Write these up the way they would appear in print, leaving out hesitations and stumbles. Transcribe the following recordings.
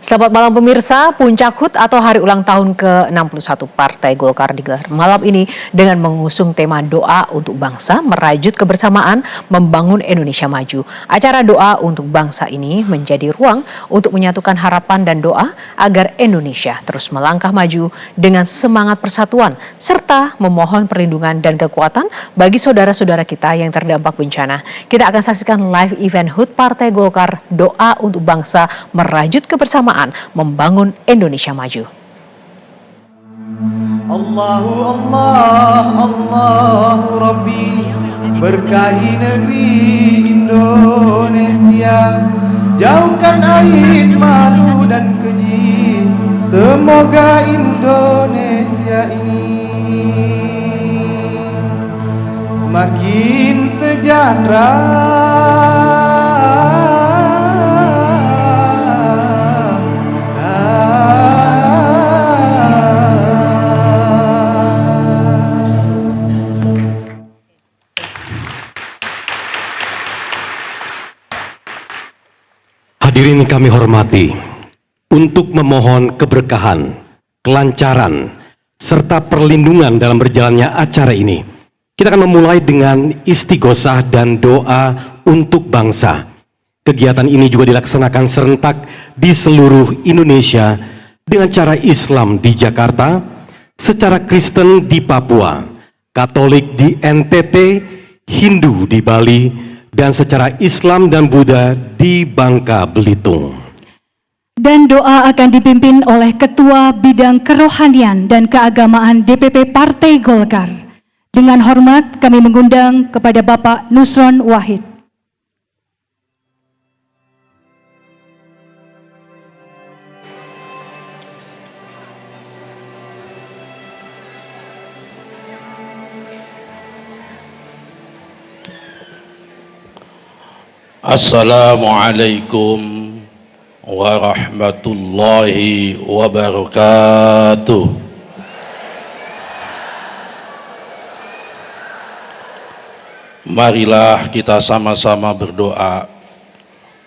Selamat malam pemirsa, Puncak HUT atau Hari Ulang Tahun ke-61 Partai Golkar digelar malam ini dengan mengusung tema doa untuk bangsa, merajut kebersamaan, membangun Indonesia maju. Acara doa untuk bangsa ini menjadi ruang untuk menyatukan harapan dan doa agar Indonesia terus melangkah maju dengan semangat persatuan, serta memohon perlindungan dan kekuatan bagi saudara-saudara kita yang terdampak bencana. Kita akan saksikan live event HUT Partai Golkar, doa untuk bangsa, merajut kebersamaan, membangun Indonesia maju. Allahu Allah, Allahu Rabbi, berkahi negeri Indonesia, jauhkan aib malu dan keji, semoga Indonesia ini semakin sejahtera. Hadirin kami hormati, untuk memohon keberkahan, kelancaran, serta perlindungan dalam berjalannya acara ini, kita akan memulai dengan istighosah dan doa untuk bangsa. Kegiatan ini juga dilaksanakan serentak di seluruh Indonesia dengan cara Islam di Jakarta, secara Kristen di Papua, Katolik di NTT, Hindu di Bali, dan secara Islam dan Buddha di Bangka Belitung. Dan doa akan dipimpin oleh Ketua Bidang Kerohanian dan Keagamaan DPP Partai Golkar. Dengan hormat kami mengundang kepada Bapak Nusron Wahid. Assalamualaikum warahmatullahi wabarakatuh. Marilah kita sama-sama berdoa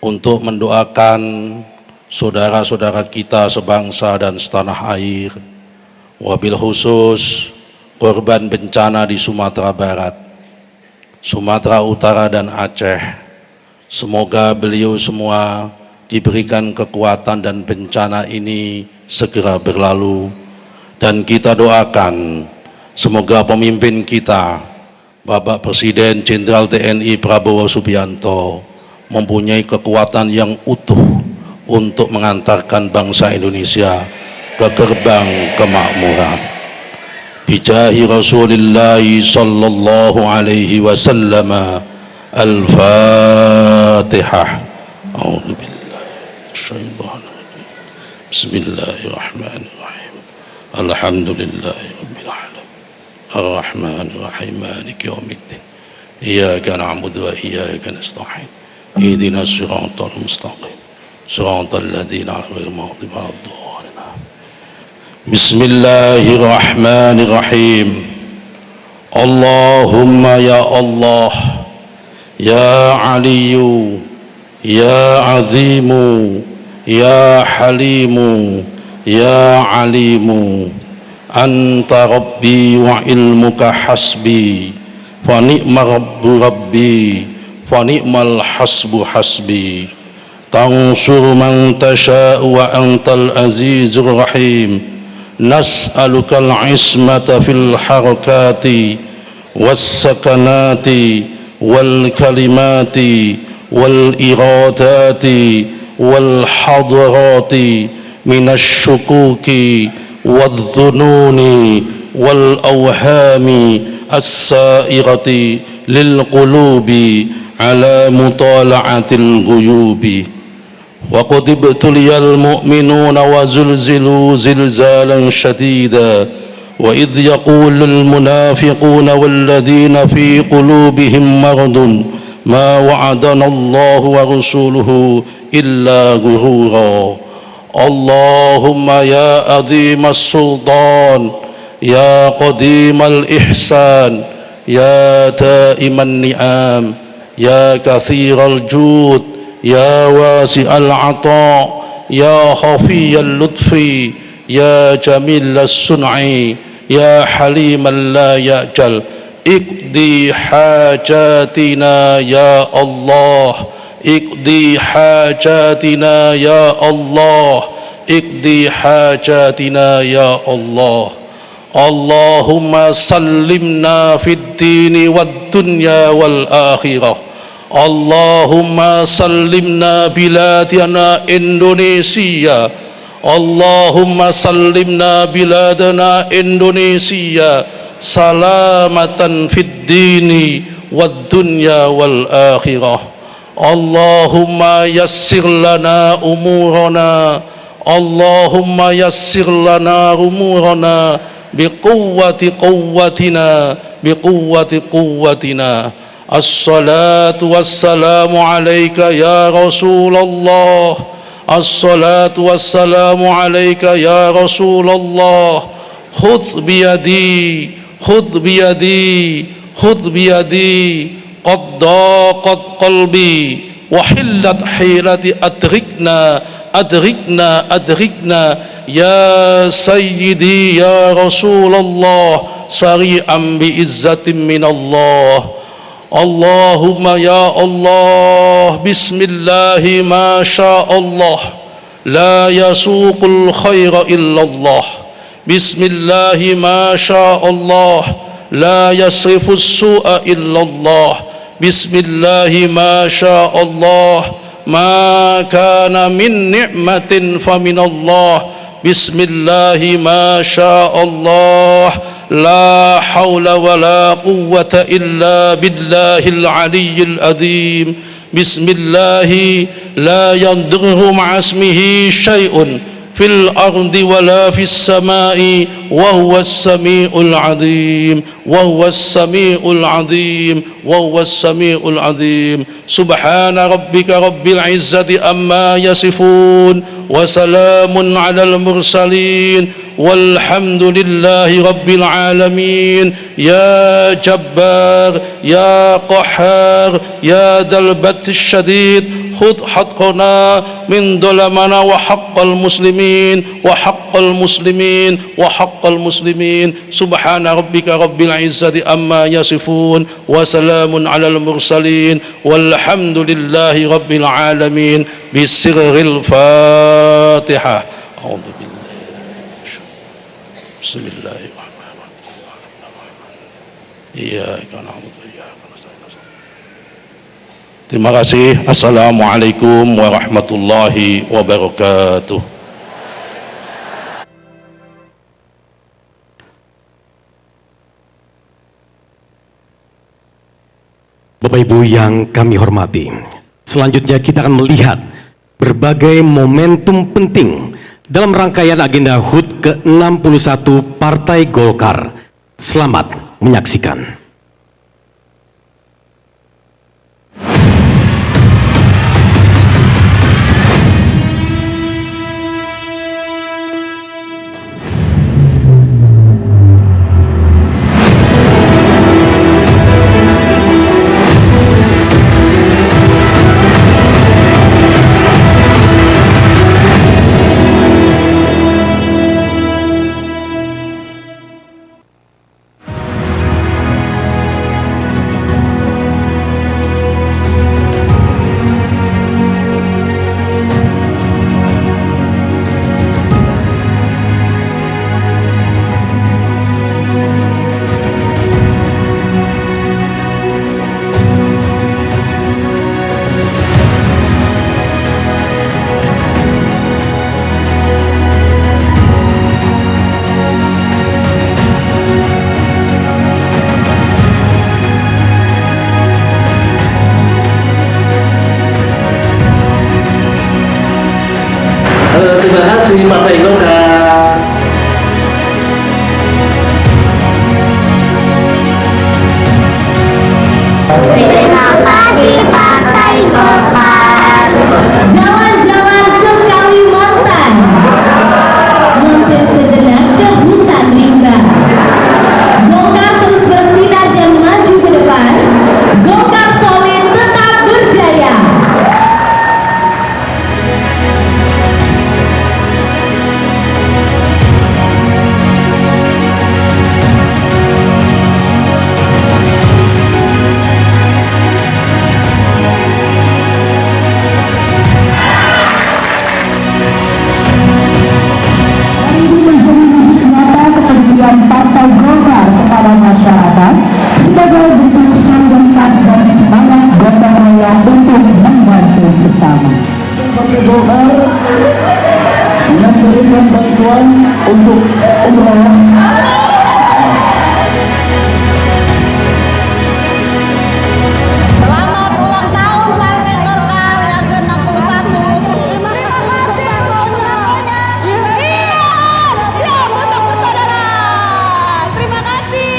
untuk mendoakan saudara-saudara kita sebangsa dan setanah air, wabil khusus korban bencana di Sumatera Barat, Sumatera Utara dan Aceh. Semoga beliau semua diberikan kekuatan dan bencana ini segera berlalu. Dan kita doakan semoga pemimpin kita, Bapak Presiden Jenderal TNI Prabowo Subianto, mempunyai kekuatan yang utuh untuk mengantarkan bangsa Indonesia ke gerbang kemakmuran. Bijahi Rasulullah sallallahu alaihi wasallam. Al-Fatihah. A'udzu billahi minasyaitonir rajim. Bismillahirrahmanirrahim. Alhamdulillahi rabbil alamin. Arrahmanir rahim. Maliki yaumiddin. Iyyaka na'budu wa iyyaka nasta'in. Ihdinas siratal mustaqim. Siratal ladzina an'amta 'alaihim. Bismillahirrahmanirrahim. Allahumma ya Allah, Ya Aliyu, Ya Azimu, Ya Halimu, Ya Alimu, Anta Rabbi wa ilmuka hasbi, fa ni'ma Rabbu Rabbi, fa ni'mal hasbu hasbi. Tansur man tasha'u wa antal azizur rahim. Nas'aluka al-ismata fil harakati was sakanati wal kalimati wal iradati wal hadarati minasy syukuki wal dhununi wal awhami as-sairati lil qulubi ala mutala'atil ghuyubi. Wa qad ibtuliyal mu'minuna wa zulzilu zilzalan shadida. وإذ يقول المنافقون والذين في قلوبهم مرض ما وعدنا الله ورسوله إلا غرورا. اللهم يا عظيم السلطان يا قديم الإحسان يا دائم النعم يا كثير الجود يا واسع العطاء يا خفي اللطف يا جميل الصنع يا حليما لا يأجل اقضي حاجاتنا يا الله اقضي حاجاتنا يا الله اقضي حاجاتنا يا الله اللهم سلمنا في الدين والدنيا والآخرة اللهم سلمنا بلادنا إندونيسيا اللهم سلمنا بلادنا إندونيسيا سلامة في الدين والدنيا والآخرة اللهم يسر لنا أمورنا اللهم يسر لنا أمورنا بقوة قوتنا الصلاة والسلام عليك يا رسول الله الصلاة والسلام عليك يا رسول الله خذ بيدي خذ بيدي خذ بيدي قد ضاقت قلبي وحلت حيلتي أدركنا أدركنا أدركنا يا سيدي يا رسول الله سريعا بعزة من الله اللهم يا الله بسم الله ما شاء الله لا يسوق الخير إلا الله بسم الله ما شاء الله لا يصرف السوء إلا الله بسم الله ما شاء الله ما كان من نعمة فمن الله بسم الله ما شاء الله لا حول ولا قوة إلا بالله العلي العظيم بسم الله لا يضره مع اسمه شيء في الأرض ولا في السماء وهو السميع العظيم وهو السميع العظيم وهو السميع العظيم سبحان ربك رب العزة أما يصفون وسلام على المرسلين والحمد لله رب العالمين يا جبار يا قهار يا ذا البأس الشديد خذ حقنا من ظلمنا وحق المسلمين وحق المسلمين وحق المسلمين سبحان ربك رب العزة أما يصفون وسلام على المرسلين والحمد لله رب العالمين بسر الفاتحة أعوذ بالله بسم الله الرحمن الرحيم إياك نعبد وإياك نستعين Terima kasih. Assalamualaikum warahmatullahi wabarakatuh. Bapak Ibu yang kami hormati, selanjutnya kita akan melihat berbagai momentum penting dalam rangkaian agenda HUT ke-61 Partai Golkar. Selamat menyaksikan. mengirimkan bantuan untuk umroh. Selamat ulang tahun Partai Golkar yang ke-61. Terima kasih semuanya. Iya, siap untuk bersaudara. Terima kasih.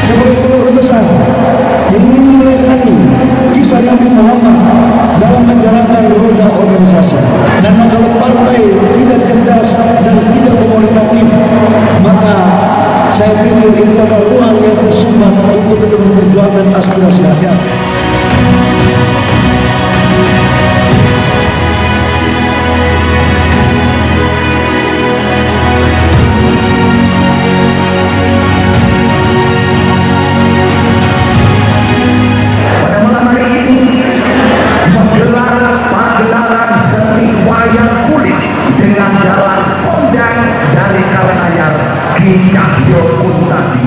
Sebagai keluarga besar yang menyelesaikan kisah Nabi Muhammad dalam menjalankan roda organisasi, dan kalau partai tidak cerdas dan tidak komunikatif, maka saya pikir itu adalah ruang yang tersumbat untuk memperjuangkan aspirasi rakyat. Pada malam hari ini menggelar pagelaran seni wayang kulit dengan jalan kondang dari Karanganyar Ki Cahyo Kuntadi.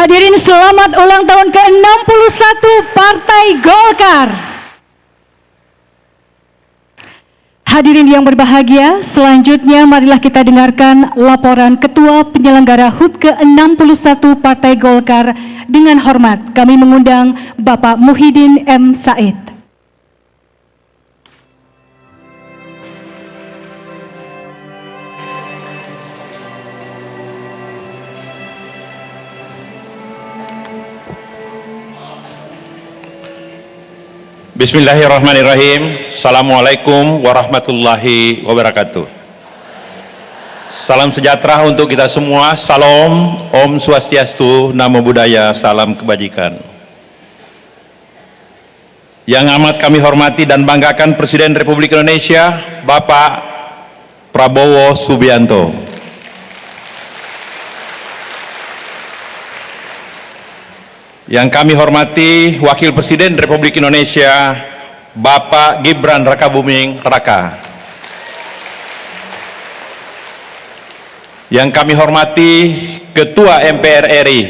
Hadirin, selamat ulang tahun ke-61 Partai Golkar. Hadirin yang berbahagia, selanjutnya marilah kita dengarkan laporan Ketua Penyelenggara HUT ke-61 Partai Golkar. Dengan hormat kami mengundang Bapak Muhyiddin M. Said. Bismillahirrahmanirrahim. Assalamualaikum warahmatullahi wabarakatuh. Salam sejahtera untuk kita semua. Salam, Om Swastiastu, Namo Buddhaya, salam kebajikan. Yang amat kami hormati dan banggakan Presiden Republik Indonesia, Bapak Prabowo Subianto. Yang kami hormati Wakil Presiden Republik Indonesia, Bapak Gibran Rakabuming Raka. Yang kami hormati Ketua MPR RI.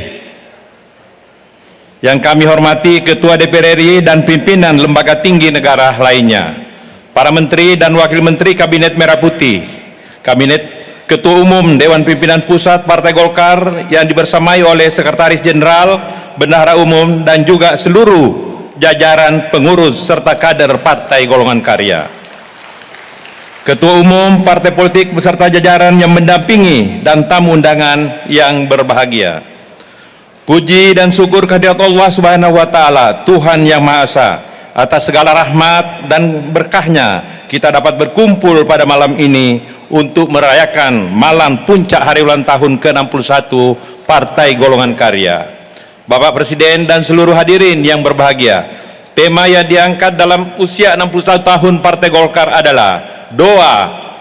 Yang kami hormati Ketua DPR RI dan pimpinan lembaga tinggi negara lainnya. Para Menteri dan Wakil Menteri Kabinet Merah Putih, Kabinet Ketua Umum Dewan Pimpinan Pusat Partai Golkar yang dibersamai oleh Sekretaris Jenderal, Bendahara Umum, dan juga seluruh jajaran pengurus serta kader Partai Golongan Karya. Ketua Umum Partai Politik beserta jajaran yang mendampingi dan tamu undangan yang berbahagia. Puji dan syukur kehadirat Allah Subhanahu wa Ta'ala, Tuhan Yang Maha Esa, atas segala rahmat dan berkahnya kita dapat berkumpul pada malam ini untuk merayakan malam puncak hari ulang tahun ke-61 Partai Golongan Karya. Bapak Presiden dan seluruh hadirin yang berbahagia, tema yang diangkat dalam usia 61 tahun Partai Golkar adalah doa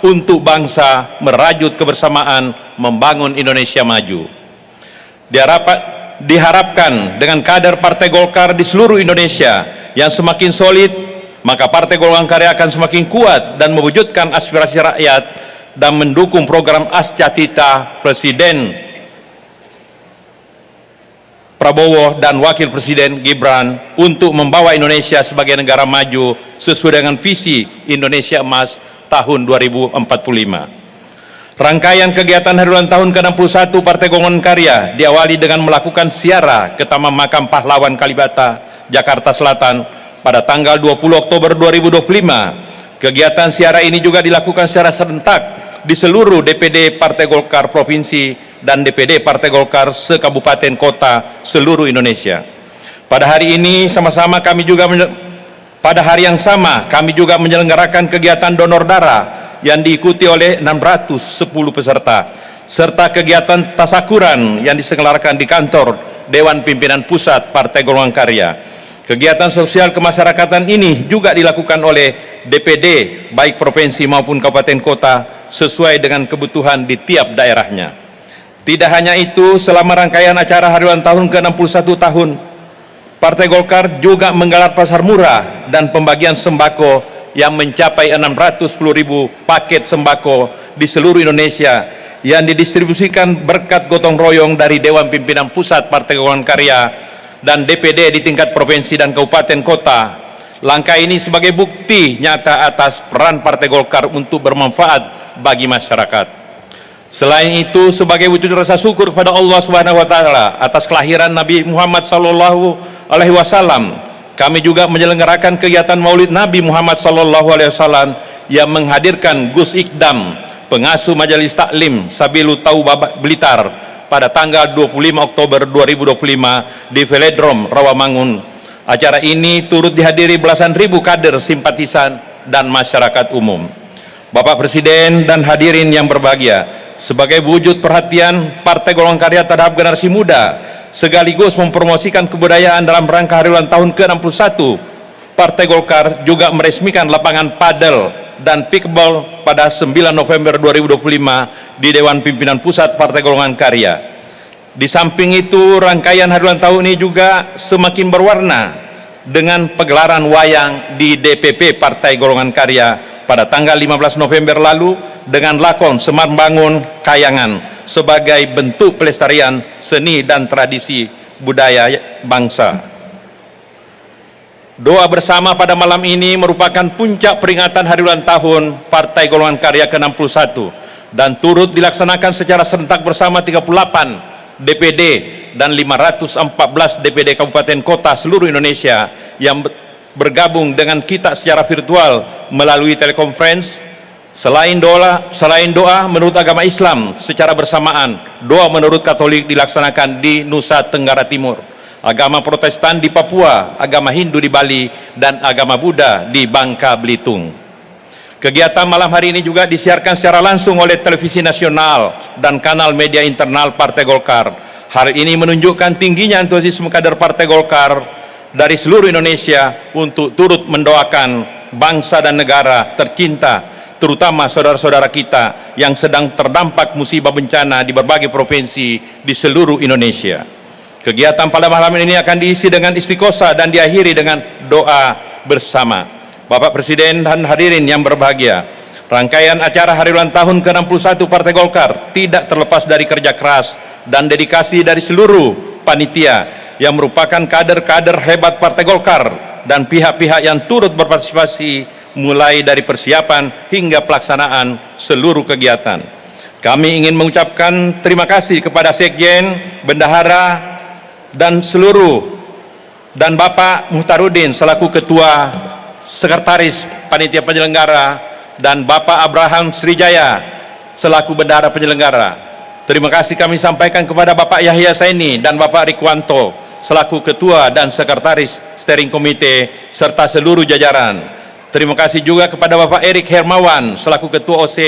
untuk bangsa merajut kebersamaan membangun Indonesia maju. Diharapkan dengan kader Partai Golkar di seluruh Indonesia yang semakin solid, maka Partai Golongan Karya akan semakin kuat dan mewujudkan aspirasi rakyat dan mendukung program Ascatita Presiden Prabowo dan Wakil Presiden Gibran untuk membawa Indonesia sebagai negara maju sesuai dengan visi Indonesia Emas tahun 2045. Rangkaian kegiatan hari ulang tahun ke-61 Partai Golongan Karya diawali dengan melakukan ziarah ke Taman Makam Pahlawan Kalibata, Jakarta Selatan pada tanggal 20 Oktober 2025. Kegiatan ziarah ini juga dilakukan secara serentak di seluruh DPD Partai Golkar Provinsi dan DPD Partai Golkar se-kabupaten kota seluruh Indonesia. Pada hari ini pada hari yang sama kami juga menyelenggarakan kegiatan donor darah yang diikuti oleh 610 peserta serta kegiatan tasakuran yang diselenggarakan di kantor Dewan Pimpinan Pusat Partai Golongan Karya. Kegiatan sosial kemasyarakatan ini juga dilakukan oleh DPD baik provinsi maupun kabupaten kota sesuai dengan kebutuhan di tiap daerahnya. Tidak hanya itu, selama rangkaian acara hari ulang tahun ke-61 tahun, Partai Golkar juga menggelar pasar murah dan pembagian sembako yang mencapai 610.000 paket sembako di seluruh Indonesia yang didistribusikan berkat gotong royong dari Dewan Pimpinan Pusat Partai Golongan Karya dan DPD di tingkat provinsi dan kabupaten kota. Langkah ini sebagai bukti nyata atas peran Partai Golkar untuk bermanfaat bagi masyarakat. Selain itu, sebagai wujud rasa syukur kepada Allah Subhanahu wa taala atas kelahiran Nabi Muhammad sallallahu alaihi wasallam, kami juga menyelenggarakan kegiatan Maulid Nabi Muhammad sallallahu alaihi wasallam yang menghadirkan Gus Ikdam, pengasuh Majelis Taklim Sabilu Taubah Blitar pada tanggal 25 Oktober 2025 di Velodrome Rawamangun. Acara ini turut dihadiri belasan ribu kader, simpatisan, dan masyarakat umum. Bapak Presiden dan hadirin yang berbahagia, sebagai wujud perhatian Partai Golongan Karya terhadap generasi muda, sekaligus mempromosikan kebudayaan dalam rangka hari ulang tahun ke-61, Partai Golkar juga meresmikan lapangan padel dan pickleball pada 9 November 2025 di Dewan Pimpinan Pusat Partai Golongan Karya. Di samping itu, rangkaian hari ulang tahun ini juga semakin berwarna dengan pegelaran wayang di DPP Partai Golongan Karya pada tanggal 15 November lalu dengan lakon Semar Bangun Kayangan sebagai bentuk pelestarian seni dan tradisi budaya bangsa. Doa bersama pada malam ini merupakan puncak peringatan hari ulang tahun Partai Golongan Karya ke-61 dan turut dilaksanakan secara serentak bersama 38 DPD dan 514 DPD Kabupaten Kota seluruh Indonesia yang bergabung dengan kita secara virtual melalui telekonferensi. Selain doa menurut agama Islam secara bersamaan, doa menurut Katolik dilaksanakan di Nusa Tenggara Timur, agama Protestan di Papua, agama Hindu di Bali, dan agama Buddha di Bangka Belitung. Kegiatan malam hari ini juga disiarkan secara langsung oleh televisi nasional dan kanal media internal Partai Golkar. Hal ini menunjukkan tingginya antusiasme kader Partai Golkar dari seluruh Indonesia untuk turut mendoakan bangsa dan negara tercinta, terutama saudara-saudara kita yang sedang terdampak musibah bencana di berbagai provinsi di seluruh Indonesia. Kegiatan pada malam ini akan diisi dengan istiqosah dan diakhiri dengan doa bersama. Bapak Presiden dan hadirin yang berbahagia, rangkaian acara hari ulang tahun ke-61 Partai Golkar tidak terlepas dari kerja keras dan dedikasi dari seluruh panitia yang merupakan kader-kader hebat Partai Golkar dan pihak-pihak yang turut berpartisipasi mulai dari persiapan hingga pelaksanaan seluruh kegiatan. Kami ingin mengucapkan terima kasih kepada Sekjen, Bendahara, dan Bapak Muhtarudin selaku Ketua Sekretaris Panitia Penyelenggara dan Bapak Abraham Srijaya selaku Bendahara Penyelenggara. Terima kasih kami sampaikan kepada Bapak Yahya Saini dan Bapak Rikwanto selaku Ketua dan Sekretaris Steering Komite serta seluruh jajaran. Terima kasih juga kepada Bapak Erik Hermawan selaku Ketua OC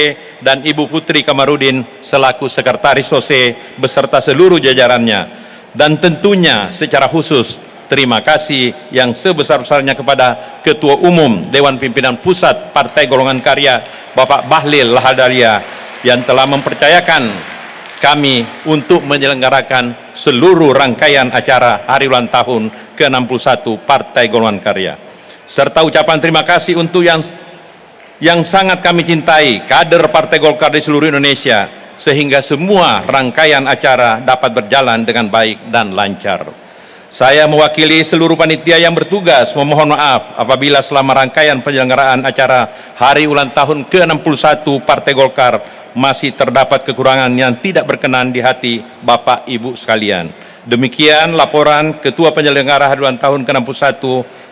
dan Ibu Putri Kamarudin selaku Sekretaris OC beserta seluruh jajarannya. Dan tentunya secara khusus terima kasih yang sebesar-besarnya kepada Ketua Umum Dewan Pimpinan Pusat Partai Golongan Karya Bapak Bahlil Lahadalia yang telah mempercayakan kami untuk menyelenggarakan seluruh rangkaian acara hari ulang tahun ke-61 Partai Golongan Karya. Serta ucapan terima kasih untuk yang sangat kami cintai kader Partai Golkar di seluruh Indonesia sehingga semua rangkaian acara dapat berjalan dengan baik dan lancar. Saya mewakili seluruh panitia yang bertugas memohon maaf apabila selama rangkaian penyelenggaraan acara hari ulang tahun ke-61 Partai Golkar masih terdapat kekurangan yang tidak berkenan di hati Bapak Ibu sekalian. Demikian laporan Ketua Penyelenggara hari ulang tahun ke-61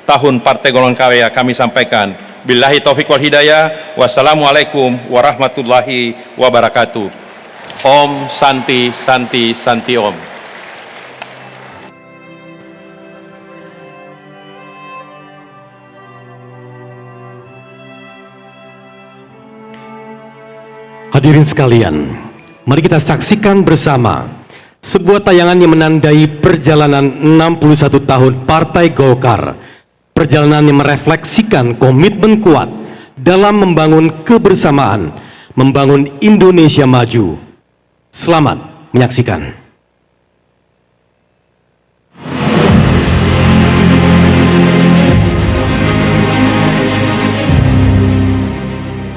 tahun Partai Golongan Karya kami sampaikan. Billahi taufiq wal hidayah. Wassalamualaikum warahmatullahi wabarakatuh. Om Santi Santi Santi Om. Hadirin sekalian, mari kita saksikan bersama sebuah tayangan yang menandai perjalanan 61 tahun Partai Golkar. Perjalanan yang merefleksikan komitmen kuat dalam membangun kebersamaan, membangun Indonesia maju. Selamat menyaksikan.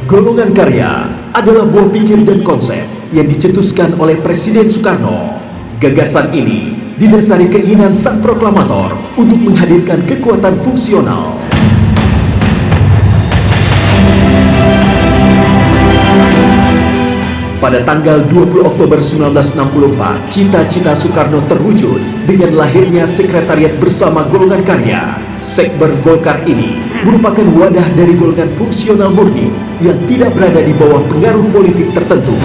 Golongan karya adalah buah pikir dan konsep yang dicetuskan oleh Presiden Soekarno. Gagasan ini didasari keinginan sang proklamator untuk menghadirkan kekuatan fungsional. Pada tanggal 20 Oktober 1964, cita-cita Soekarno terwujud dengan lahirnya Sekretariat Bersama Golongan Karya. Sekber Golkar ini merupakan wadah dari golongan fungsional murni yang tidak berada di bawah pengaruh politik tertentu.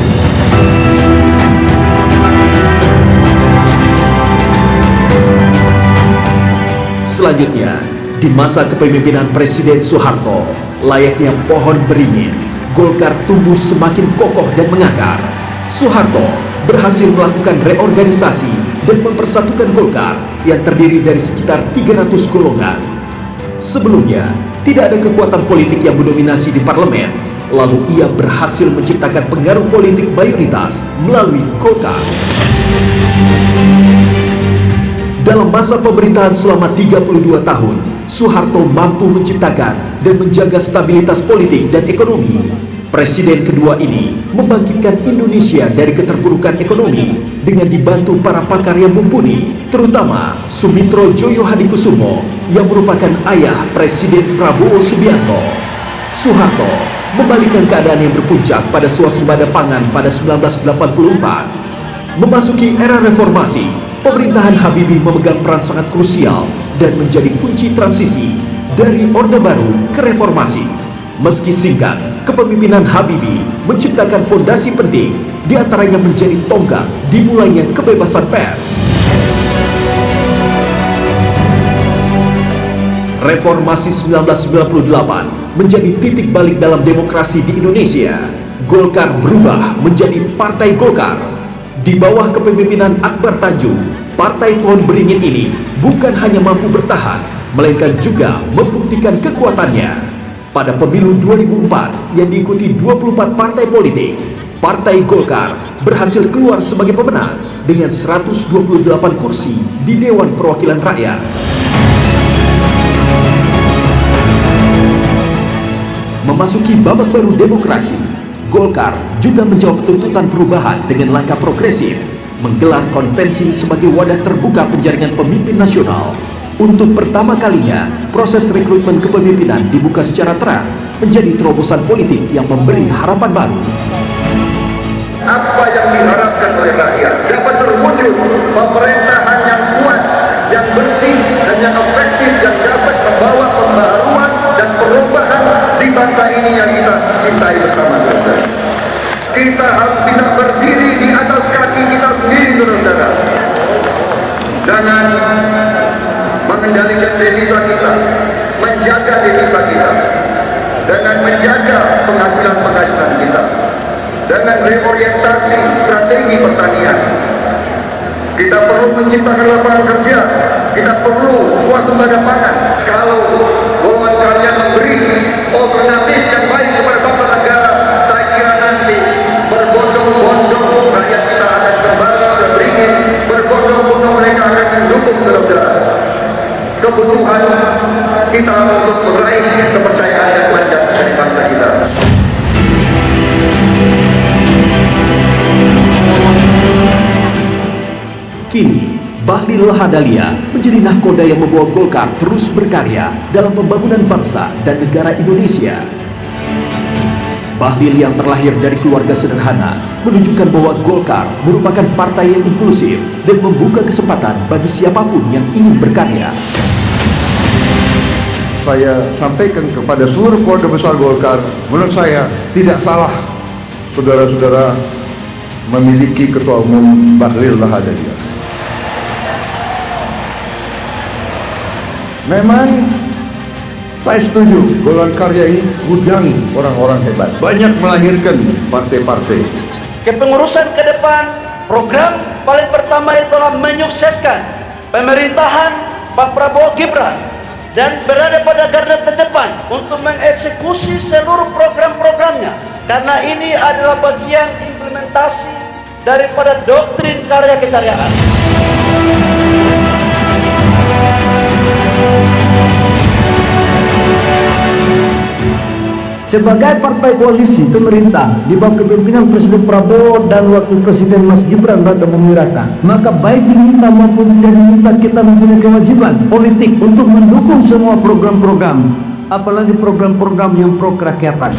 Selanjutnya, di masa kepemimpinan Presiden Soeharto, layaknya pohon beringin, Golkar tumbuh semakin kokoh dan mengakar. Soeharto berhasil melakukan reorganisasi dan mempersatukan Golkar yang terdiri dari sekitar 300 golongan. Sebelumnya, tidak ada kekuatan politik yang mendominasi di parlemen, lalu ia berhasil menciptakan pengaruh politik mayoritas melalui Golkar. Dalam masa pemerintahan selama 32 tahun, Soeharto mampu menciptakan dan menjaga stabilitas politik dan ekonomi. Presiden kedua ini membangkitkan Indonesia dari keterpurukan ekonomi dengan dibantu para pakar yang mumpuni, terutama Sumitro Joyo Hadikusumo yang merupakan ayah Presiden Prabowo Subianto. Soeharto membalikkan keadaan yang berpuncak pada swasembada pangan pada 1984. Memasuki era reformasi, pemerintahan Habibie memegang peran sangat krusial dan menjadi kunci transisi dari Orde Baru ke reformasi. Meski singkat, kepemimpinan Habibie menciptakan fondasi penting, diantaranya menjadi tonggak dimulainya kebebasan pers. Reformasi 1998 menjadi titik balik dalam demokrasi di Indonesia. Golkar berubah menjadi Partai Golkar. Di bawah kepemimpinan Akbar Tanjung, Partai Pohon Beringin ini bukan hanya mampu bertahan, melainkan juga membuktikan kekuatannya. Pada pemilu 2004 yang diikuti 24 partai politik, Partai Golkar berhasil keluar sebagai pemenang dengan 128 kursi di Dewan Perwakilan Rakyat. Memasuki babak baru demokrasi, Golkar juga menjawab tuntutan perubahan dengan langkah progresif, menggelar konvensi sebagai wadah terbuka penjaringan pemimpin nasional. Untuk pertama kalinya, proses rekrutmen kepemimpinan dibuka secara terang, menjadi terobosan politik yang memberi harapan baru. Apa yang diharapkan oleh rakyat dapat terwujud pemerintahan yang kuat, yang bersih dan yang efektif, yang dapat membawa pembaharuan dan perubahan di bangsa ini yang kita cintai bersama, saudara. Kita harus bisa berdiri di atas kaki kita sendiri, saudara. Dengan mengendalikan devisa kita, menjaga devisa kita, dengan menjaga penghasilan kita, dengan reorientasi strategi pertanian. Kita perlu menciptakan lapangan kerja, kita perlu swasembada pangan. Kalau golongan karya memberi alternatif yang baik kepada bangsa negara, saya kira nanti berbondong-bondong rakyat kita akan kembali dan beringin, berbondong-bondong mereka akan mendukung, saudara, kebutuhan kita untuk meraih kepercayaan dan mandat dari bangsa kita. Kini, Bahlil Lahadalia menjadi nahkoda yang membawa Golkar terus berkarya dalam pembangunan bangsa dan negara Indonesia. Bahlil yang terlahir dari keluarga sederhana menunjukkan bahwa Golkar merupakan partai yang inklusif dan membuka kesempatan bagi siapapun yang ingin berkarya. Saya sampaikan kepada seluruh keluarga besar Golkar, menurut saya tidak salah saudara-saudara memiliki Ketua Umum Bahlil Lahadalia. Memang saya setuju golongan karya ini gudang orang-orang hebat, banyak melahirkan partai-partai. Kepengurusan ke depan, program paling pertama itulah menyukseskan pemerintahan Pak Prabowo Gibran dan berada pada garda terdepan untuk mengeksekusi seluruh program-programnya, karena ini adalah bagian implementasi daripada doktrin karya-kekaryaan. Sebagai partai koalisi pemerintah di bawah kepemimpinan Presiden Prabowo dan Wakil Presiden Mas Gibran Raka Buming Raka, maka baik diminta maupun tidak diminta, kita mempunyai kewajiban politik untuk mendukung semua program-program, apalagi program-program yang pro kerakyatan.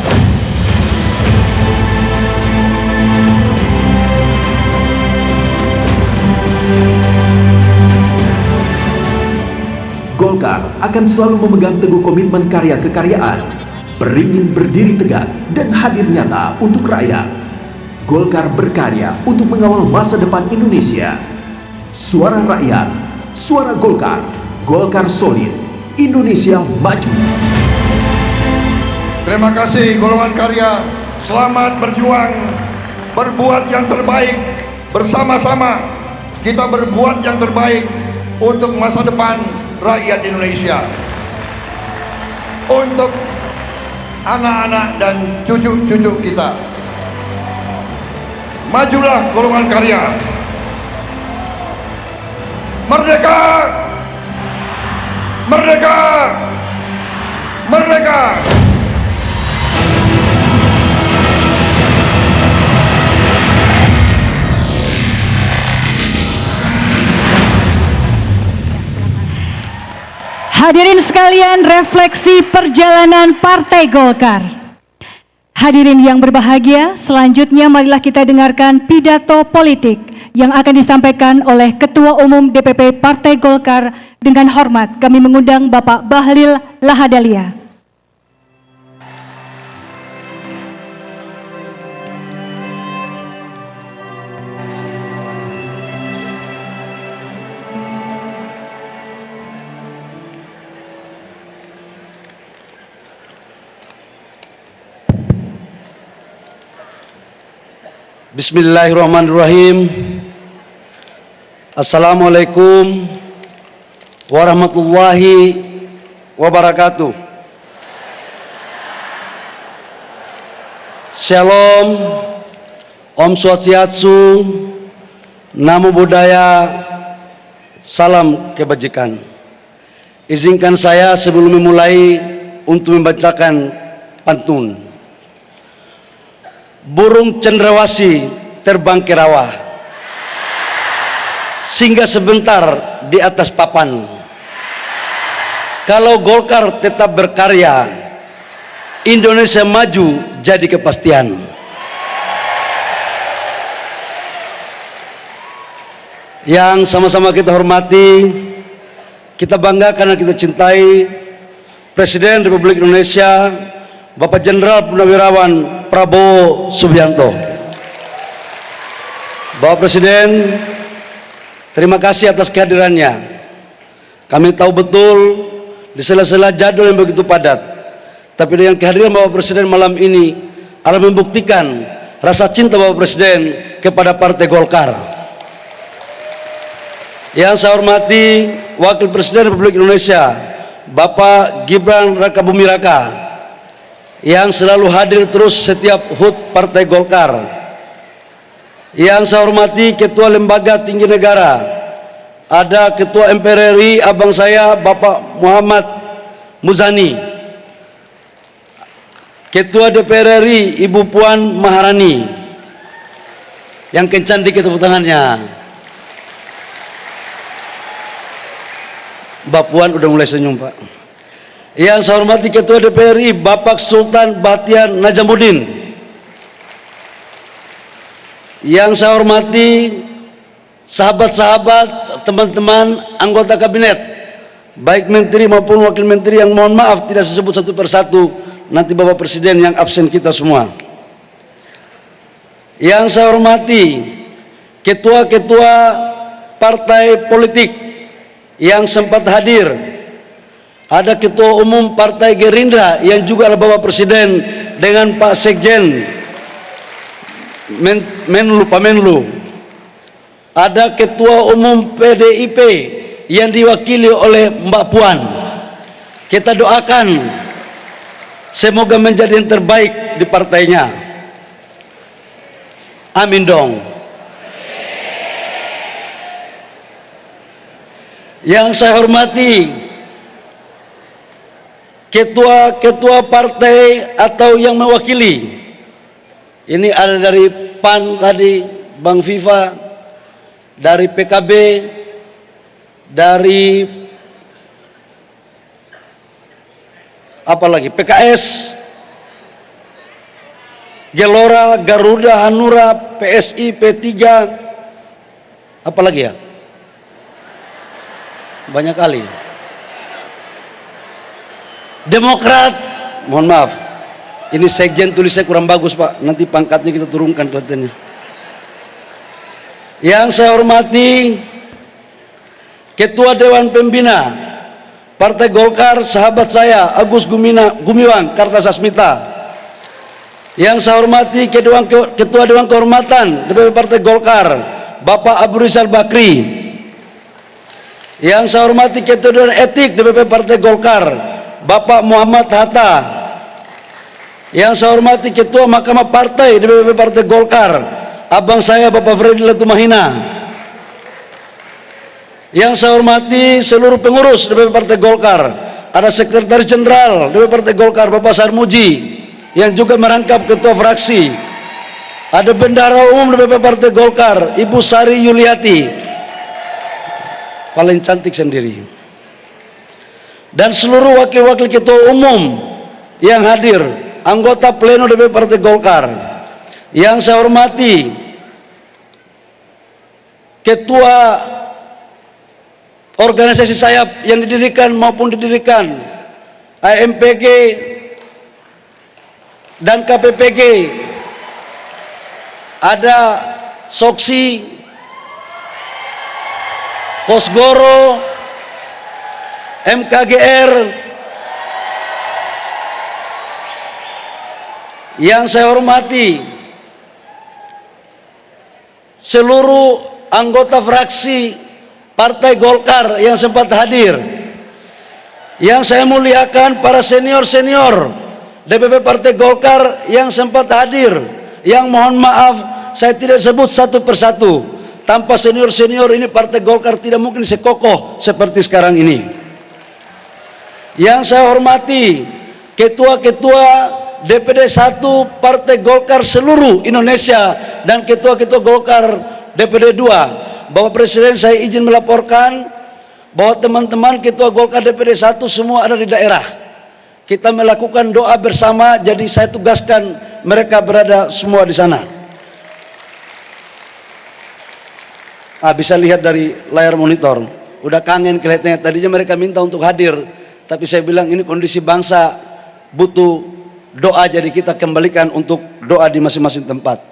Golkar akan selalu memegang teguh komitmen karya kekaryaan, beringin berdiri tegak dan hadir nyata untuk rakyat. Golkar berkarya untuk mengawal masa depan Indonesia. Suara rakyat, suara Golkar, Golkar solid, Indonesia maju. Terima kasih golongan karya, selamat berjuang, berbuat yang terbaik bersama-sama. Kita berbuat yang terbaik untuk masa depan rakyat Indonesia, untuk anak-anak dan cucu-cucu kita. Majulah golongan karya. Merdeka! Merdeka! Merdeka! Hadirin sekalian, refleksi perjalanan Partai Golkar. Hadirin yang berbahagia, selanjutnya marilah kita dengarkan pidato politik yang akan disampaikan oleh Ketua Umum DPP Partai Golkar. Dengan hormat kami mengundang Bapak Bahlil Lahadalia. Bismillahirrahmanirrahim. Assalamualaikum warahmatullahi wabarakatuh. Shalom, Om Swastiastu, Namo Buddhaya, salam kebajikan. Izinkan saya sebelum memulai untuk membacakan pantun. Burung cendrawasih terbang ke rawa, singgah sebentar di atas papan. Kalau Golkar tetap berkarya, Indonesia maju jadi kepastian. Yang sama-sama kita hormati, kita bangga karena kita cintai Presiden Republik Indonesia Bapak Jenderal Purnawirawan Prabowo Subianto. Bapak Presiden, terima kasih atas kehadirannya. Kami tahu betul di sela-sela jadwal yang begitu padat, tapi dengan kehadiran Bapak Presiden malam ini akan membuktikan rasa cinta Bapak Presiden kepada Partai Golkar. Yang saya hormati Wakil Presiden Republik Indonesia Bapak Gibran Raka Buming Raka, yang selalu hadir terus setiap HUT Partai Golkar. Yang saya hormati Ketua Lembaga Tinggi Negara, ada Ketua MPR RI abang saya Bapak Muhammad Muzani, Ketua DPR RI Ibu Puan Maharani, yang kencang dikit tepuk tangannya. Mbak Puan udah mulai senyum, Pak. Yang saya hormati Ketua DPR RI Bapak Sultan Batian Najamuddin. Yang saya hormati sahabat-sahabat, teman-teman anggota kabinet, baik menteri maupun wakil menteri, yang mohon maaf tidak saya sebut satu persatu, nanti Bapak Presiden yang absen kita semua. Yang saya hormati ketua-ketua partai politik yang sempat hadir. Ada Ketua Umum Partai Gerindra yang juga adalah Bapak Presiden dengan Pak Sekjen Pak Menlu. Ada Ketua Umum PDIP yang diwakili oleh Mbak Puan. Kita doakan semoga menjadi yang terbaik di partainya. Amin dong. Yang saya hormati ketua-ketua partai atau yang mewakili. Ini ada dari PAN tadi, Bang Viva, dari PKB, dari apa lagi? PKS, Gelora, Garuda, Hanura, PSI, P3, apa lagi ya? Banyak kali. Demokrat, mohon maaf, ini sekjen tulisnya kurang bagus Pak, nanti pangkatnya kita turunkan kelihatannya. Yang saya hormati Ketua Dewan Pembina Partai Golkar, sahabat saya Agus Gumiwang Kartasasmita. Yang saya hormati Ketua Dewan Kehormatan DPP Partai Golkar Bapak Abu Rizal Bakri. Yang saya hormati Ketua Dewan Etik DPP Partai Golkar Bapak Muhammad Hatta. Yang saya hormati Ketua Mahkamah Partai DPP Partai Golkar abang saya Bapak Freddy Latumahina. Yang saya hormati seluruh pengurus DPP Partai Golkar, ada Sekretaris Jenderal DPP Partai Golkar Bapak Sarmuji yang juga merangkap ketua fraksi, ada Bendahara Umum DPP Partai Golkar Ibu Sari Yuliati, paling cantik sendiri, dan seluruh wakil-wakil ketua umum yang hadir, anggota pleno DPP Partai Golkar. Yang saya hormati ketua organisasi sayap yang didirikan maupun didirikan AMPG dan KPPG, ada Soksi, Posgoro, MKGR. Yang saya hormati seluruh anggota fraksi Partai Golkar yang sempat hadir. Yang saya muliakan para senior-senior DPP Partai Golkar yang sempat hadir, yang mohon maaf saya tidak sebut satu persatu. Tanpa senior-senior ini Partai Golkar tidak mungkin sekokoh seperti sekarang ini. Yang saya hormati ketua-ketua DPD 1 Partai Golkar seluruh Indonesia dan ketua-ketua Golkar DPD 2. Bapak Presiden, saya izin melaporkan bahwa teman-teman ketua Golkar DPD 1 semua ada di daerah. Kita melakukan doa bersama, jadi saya tugaskan mereka berada semua di sana. Bisa lihat dari layar monitor, udah kangen kelihatannya. Tadinya mereka minta untuk hadir, tapi saya bilang ini kondisi bangsa butuh doa, jadi kita kembalikan untuk doa di masing-masing tempat.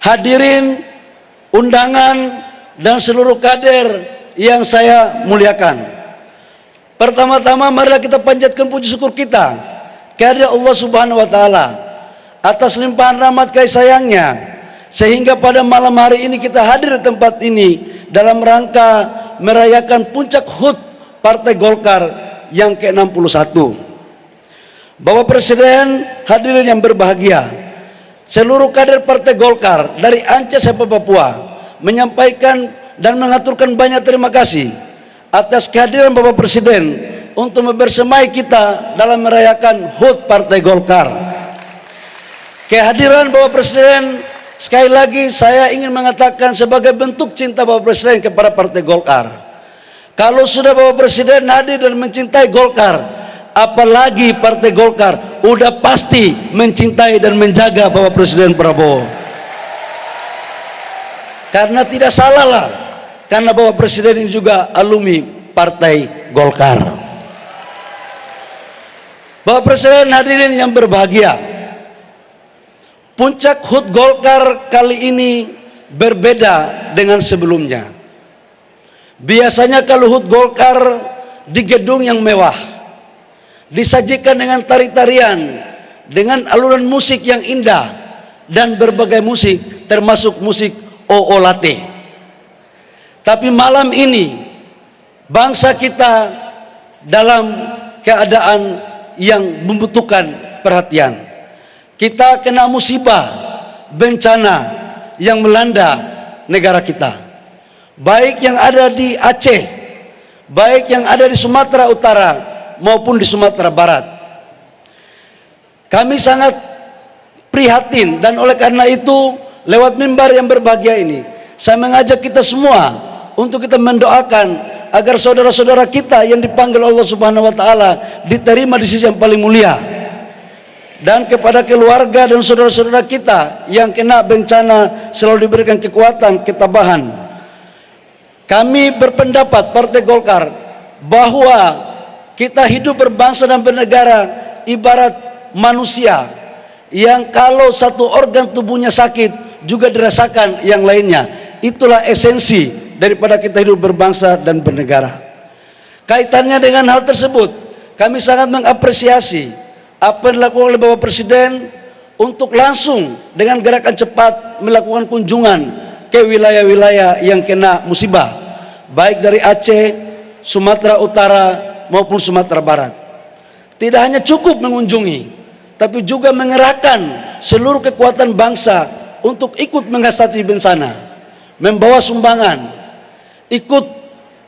Hadirin undangan dan seluruh kader yang saya muliakan, pertama-tama marilah kita panjatkan puji syukur kita kepada Allah Subhanahu wa Ta'ala atas limpahan rahmat kasih sayangnya, sehingga pada malam hari ini kita hadir di tempat ini dalam rangka merayakan puncak HUT Partai Golkar yang ke-61. Bapak Presiden, hadirin yang berbahagia, seluruh kader Partai Golkar dari Aceh sampai Papua menyampaikan dan mengaturkan banyak terima kasih atas kehadiran Bapak Presiden untuk membersamai kita dalam merayakan HUT Partai Golkar. Kehadiran Bapak Presiden, sekali lagi saya ingin mengatakan sebagai bentuk cinta Bapak Presiden kepada Partai Golkar. Kalau sudah Bapak Presiden hadir dan mencintai Golkar, apalagi Partai Golkar udah pasti mencintai dan menjaga Bapak Presiden Prabowo. Karena tidak salah lah, karena Bapak Presiden ini juga alumni Partai Golkar. Bapak Presiden, hadirin yang berbahagia, Puncak HUT Golkar kali ini berbeda dengan sebelumnya. Biasanya kalau HUT Golkar di gedung yang mewah, disajikan dengan tari-tarian, dengan alunan musik yang indah, dan berbagai musik, termasuk musik OOLATE. Tapi malam ini, bangsa kita dalam keadaan yang membutuhkan perhatian. Kita kena musibah, bencana yang melanda negara kita. Baik yang ada di Aceh, baik yang ada di Sumatera Utara maupun di Sumatera Barat. Kami sangat prihatin, dan oleh karena itu lewat mimbar yang berbahagia ini saya mengajak kita semua untuk kita mendoakan agar saudara-saudara kita yang dipanggil Allah Subhanahu wa taala diterima di sisi yang paling mulia. Dan kepada keluarga dan saudara-saudara kita yang kena bencana selalu diberikan kekuatan, ketabahan. Kami berpendapat Partai Golkar bahwa kita hidup berbangsa dan bernegara ibarat manusia yang kalau satu organ tubuhnya sakit juga dirasakan yang lainnya. Itulah esensi daripada kita hidup berbangsa dan bernegara. Kaitannya dengan hal tersebut, kami sangat mengapresiasi apa yang dilakukan oleh Bapak Presiden untuk langsung dengan gerakan cepat melakukan kunjungan ke wilayah-wilayah yang kena musibah, baik dari Aceh, Sumatera Utara maupun Sumatera Barat. Tidak hanya cukup mengunjungi, tapi juga mengerahkan seluruh kekuatan bangsa untuk ikut mengatasi bencana, membawa sumbangan, ikut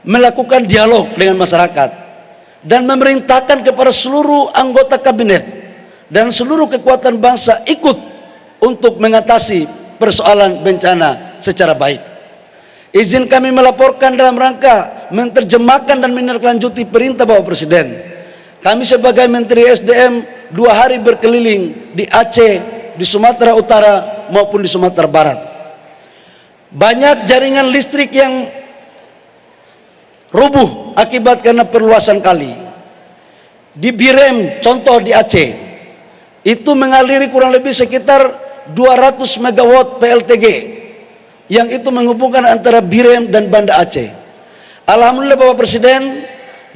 melakukan dialog dengan masyarakat, dan memerintahkan kepada seluruh anggota kabinet dan seluruh kekuatan bangsa ikut untuk mengatasi persoalan bencana secara baik. Izin kami melaporkan dalam rangka menerjemahkan dan menindaklanjuti perintah Bapak Presiden. Kami sebagai Menteri SDM 2 hari berkeliling di Aceh, di Sumatera Utara maupun di Sumatera Barat. Banyak jaringan listrik yang rubuh akibat karena perluasan kali. Di Birem, contoh di Aceh, itu mengaliri kurang lebih sekitar 200 megawatt PLTG yang itu menghubungkan antara Birem dan Banda Aceh. Alhamdulillah Bapak Presiden,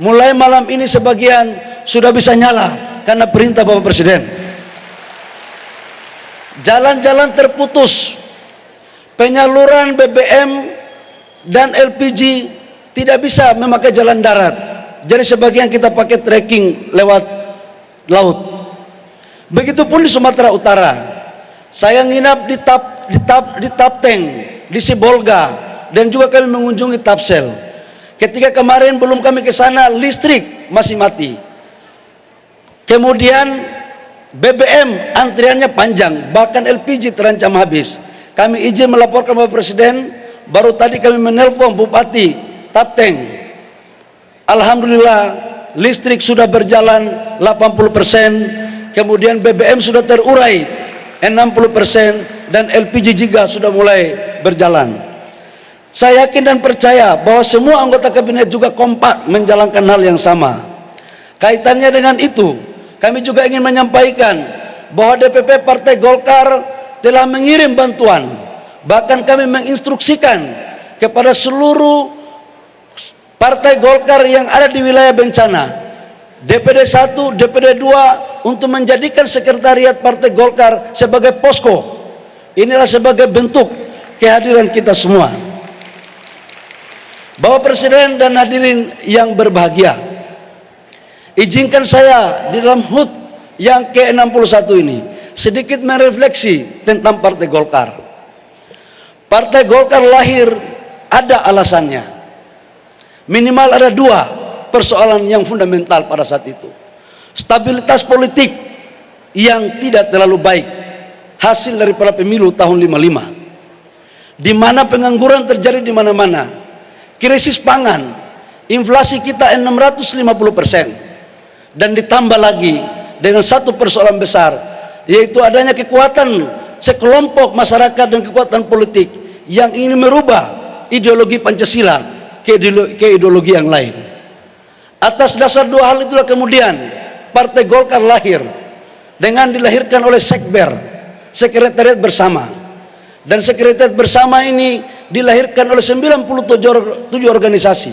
mulai malam ini sebagian sudah bisa nyala karena perintah Bapak Presiden. Jalan-jalan terputus, penyaluran BBM dan LPG tidak bisa memakai jalan darat, jadi sebagian kita pakai trekking lewat laut. Begitupun di Sumatera Utara, saya nginap di Tapteng, di Sibolga, dan juga kami mengunjungi Tapsel. Ketika kemarin belum kami ke sana, listrik masih mati. Kemudian BBM antriannya panjang, bahkan LPG terancam habis. Kami izin melaporkan Bapak Presiden, baru tadi kami menelpon Bupati Tapteng. Alhamdulillah listrik sudah berjalan 80%, kemudian BBM sudah terurai 60%, dan LPG juga sudah mulai berjalan. Saya yakin dan percaya bahwa semua anggota kabinet juga kompak menjalankan hal yang sama. Kaitannya dengan itu, kami juga ingin menyampaikan bahwa DPP Partai Golkar telah mengirim bantuan. Bahkan kami menginstruksikan kepada seluruh Partai Golkar yang ada di wilayah bencana, DPD 1, DPD 2, untuk menjadikan sekretariat Partai Golkar sebagai posko. Inilah sebagai bentuk kehadiran kita semua. Bapak Presiden dan hadirin yang berbahagia, izinkan saya di dalam HUT yang ke-61 ini sedikit merefleksi tentang Partai Golkar. Partai Golkar lahir ada alasannya. Minimal ada 2 persoalan yang fundamental pada saat itu. Stabilitas politik yang tidak terlalu baik, hasil daripada pemilu tahun 55, di mana pengangguran terjadi di mana-mana, krisis pangan, inflasi kita 650%, dan ditambah lagi dengan satu persoalan besar, yaitu adanya kekuatan sekelompok masyarakat dan kekuatan politik yang ingin merubah ideologi Pancasila ke ideologi yang lain. Atas dasar 2 hal itulah kemudian Partai Golkar lahir, dengan dilahirkan oleh Sekber sekretariat bersama. Dan sekretariat bersama ini dilahirkan oleh 97 organisasi.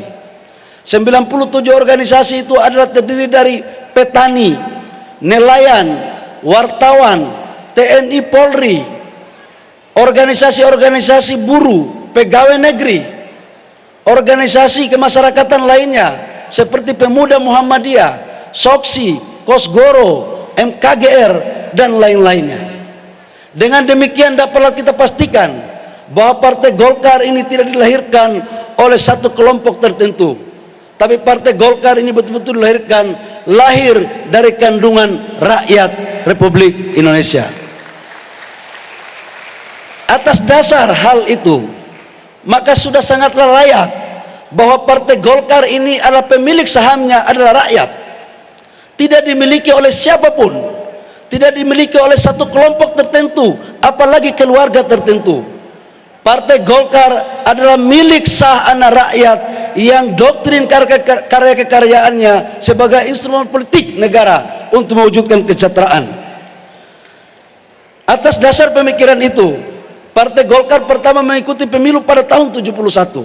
97 organisasi itu adalah terdiri dari petani, nelayan, wartawan, TNI Polri, organisasi-organisasi buruh, pegawai negeri, organisasi kemasyarakatan lainnya seperti Pemuda Muhammadiyah, Soksi, Kosgoro, MKGR, dan lain-lainnya. Dengan demikian dapatlah kita pastikan bahwa Partai Golkar ini tidak dilahirkan oleh satu kelompok tertentu, tapi Partai Golkar ini betul-betul lahir dari kandungan rakyat Republik Indonesia. Atas dasar hal itu, maka sudah sangatlah layak bahwa Partai Golkar ini adalah pemilik sahamnya adalah rakyat, tidak dimiliki oleh siapapun, tidak dimiliki oleh satu kelompok tertentu, apalagi keluarga tertentu. Partai Golkar adalah milik sah anak rakyat yang doktrin karya kekaryaannya sebagai instrumen politik negara untuk mewujudkan kesejahteraan. Atas dasar pemikiran itu, Partai Golkar pertama mengikuti pemilu pada tahun 71.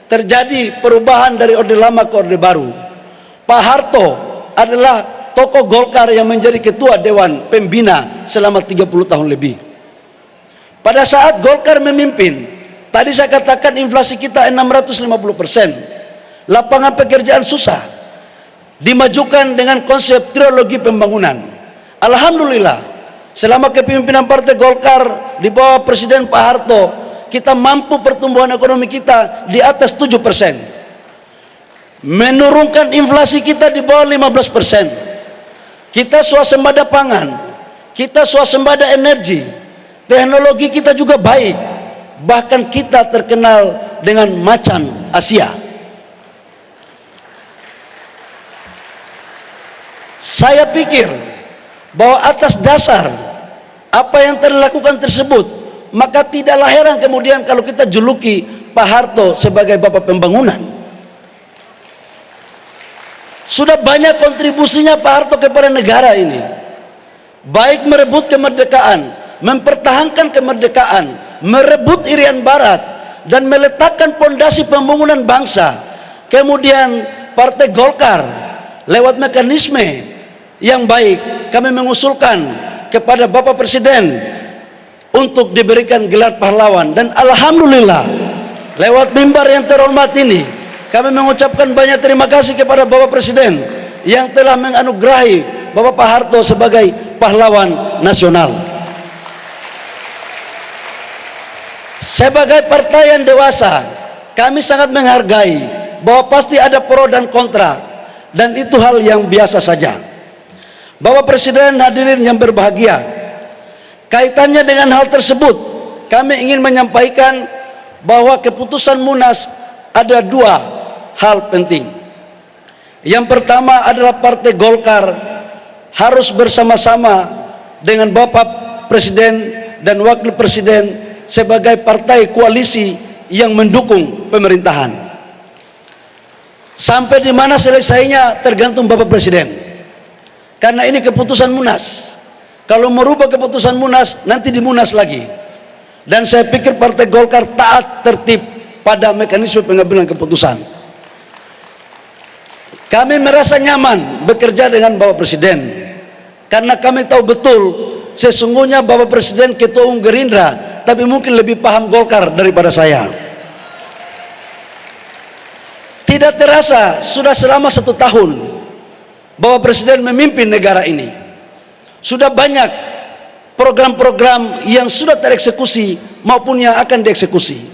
Terjadi perubahan dari Orde Lama ke Orde Baru. Pak Harto adalah tokoh Golkar yang menjadi ketua Dewan Pembina selama 30 tahun lebih. Pada saat Golkar memimpin, tadi saya katakan inflasi kita 650%. Lapangan pekerjaan susah. Dimajukan dengan konsep trilogi pembangunan. Alhamdulillah, selama kepemimpinan Partai Golkar di bawah Presiden Pak Harto, kita mampu pertumbuhan ekonomi kita di atas 7%. Menurunkan inflasi kita di bawah 15%. Kita swasembada pangan, kita swasembada energi, teknologi kita juga baik, bahkan kita terkenal dengan macan Asia. Saya pikir bahwa atas dasar apa yang telah dilakukan tersebut, maka tidaklah heran kemudian kalau kita juluki Pak Harto sebagai Bapak Pembangunan. Sudah banyak kontribusinya Pak Harto kepada negara ini, baik merebut kemerdekaan, mempertahankan kemerdekaan, merebut Irian Barat, dan meletakkan pondasi pembangunan bangsa. Kemudian Partai Golkar lewat mekanisme yang baik, kami mengusulkan kepada Bapak Presiden untuk diberikan gelar pahlawan. Dan alhamdulillah, lewat mimbar yang terhormat ini, kami mengucapkan banyak terima kasih kepada Bapak Presiden yang telah menganugerahi Bapak Pak Harto sebagai pahlawan nasional. Sebagai partai yang dewasa, kami sangat menghargai bahwa pasti ada pro dan kontra, dan itu hal yang biasa saja. Bapak Presiden, hadirin yang berbahagia, kaitannya dengan hal tersebut, kami ingin menyampaikan bahwa keputusan Munas ada dua hal penting. Yang pertama adalah Partai Golkar harus bersama-sama dengan Bapak Presiden dan Wakil Presiden sebagai partai koalisi yang mendukung pemerintahan. Sampai di mana selesainya tergantung Bapak Presiden. Karena ini keputusan Munas. Kalau merubah keputusan Munas, nanti di Munas lagi. Dan saya pikir Partai Golkar taat tertib pada mekanisme pengambilan keputusan. Kami merasa nyaman bekerja dengan Bapak Presiden, karena kami tahu betul sesungguhnya Bapak Presiden Ketua Umum Gerindra, tapi mungkin lebih paham Golkar daripada saya. Tidak terasa sudah selama 1 tahun Bapak Presiden memimpin negara ini. Sudah banyak program-program yang sudah tereksekusi maupun yang akan dieksekusi.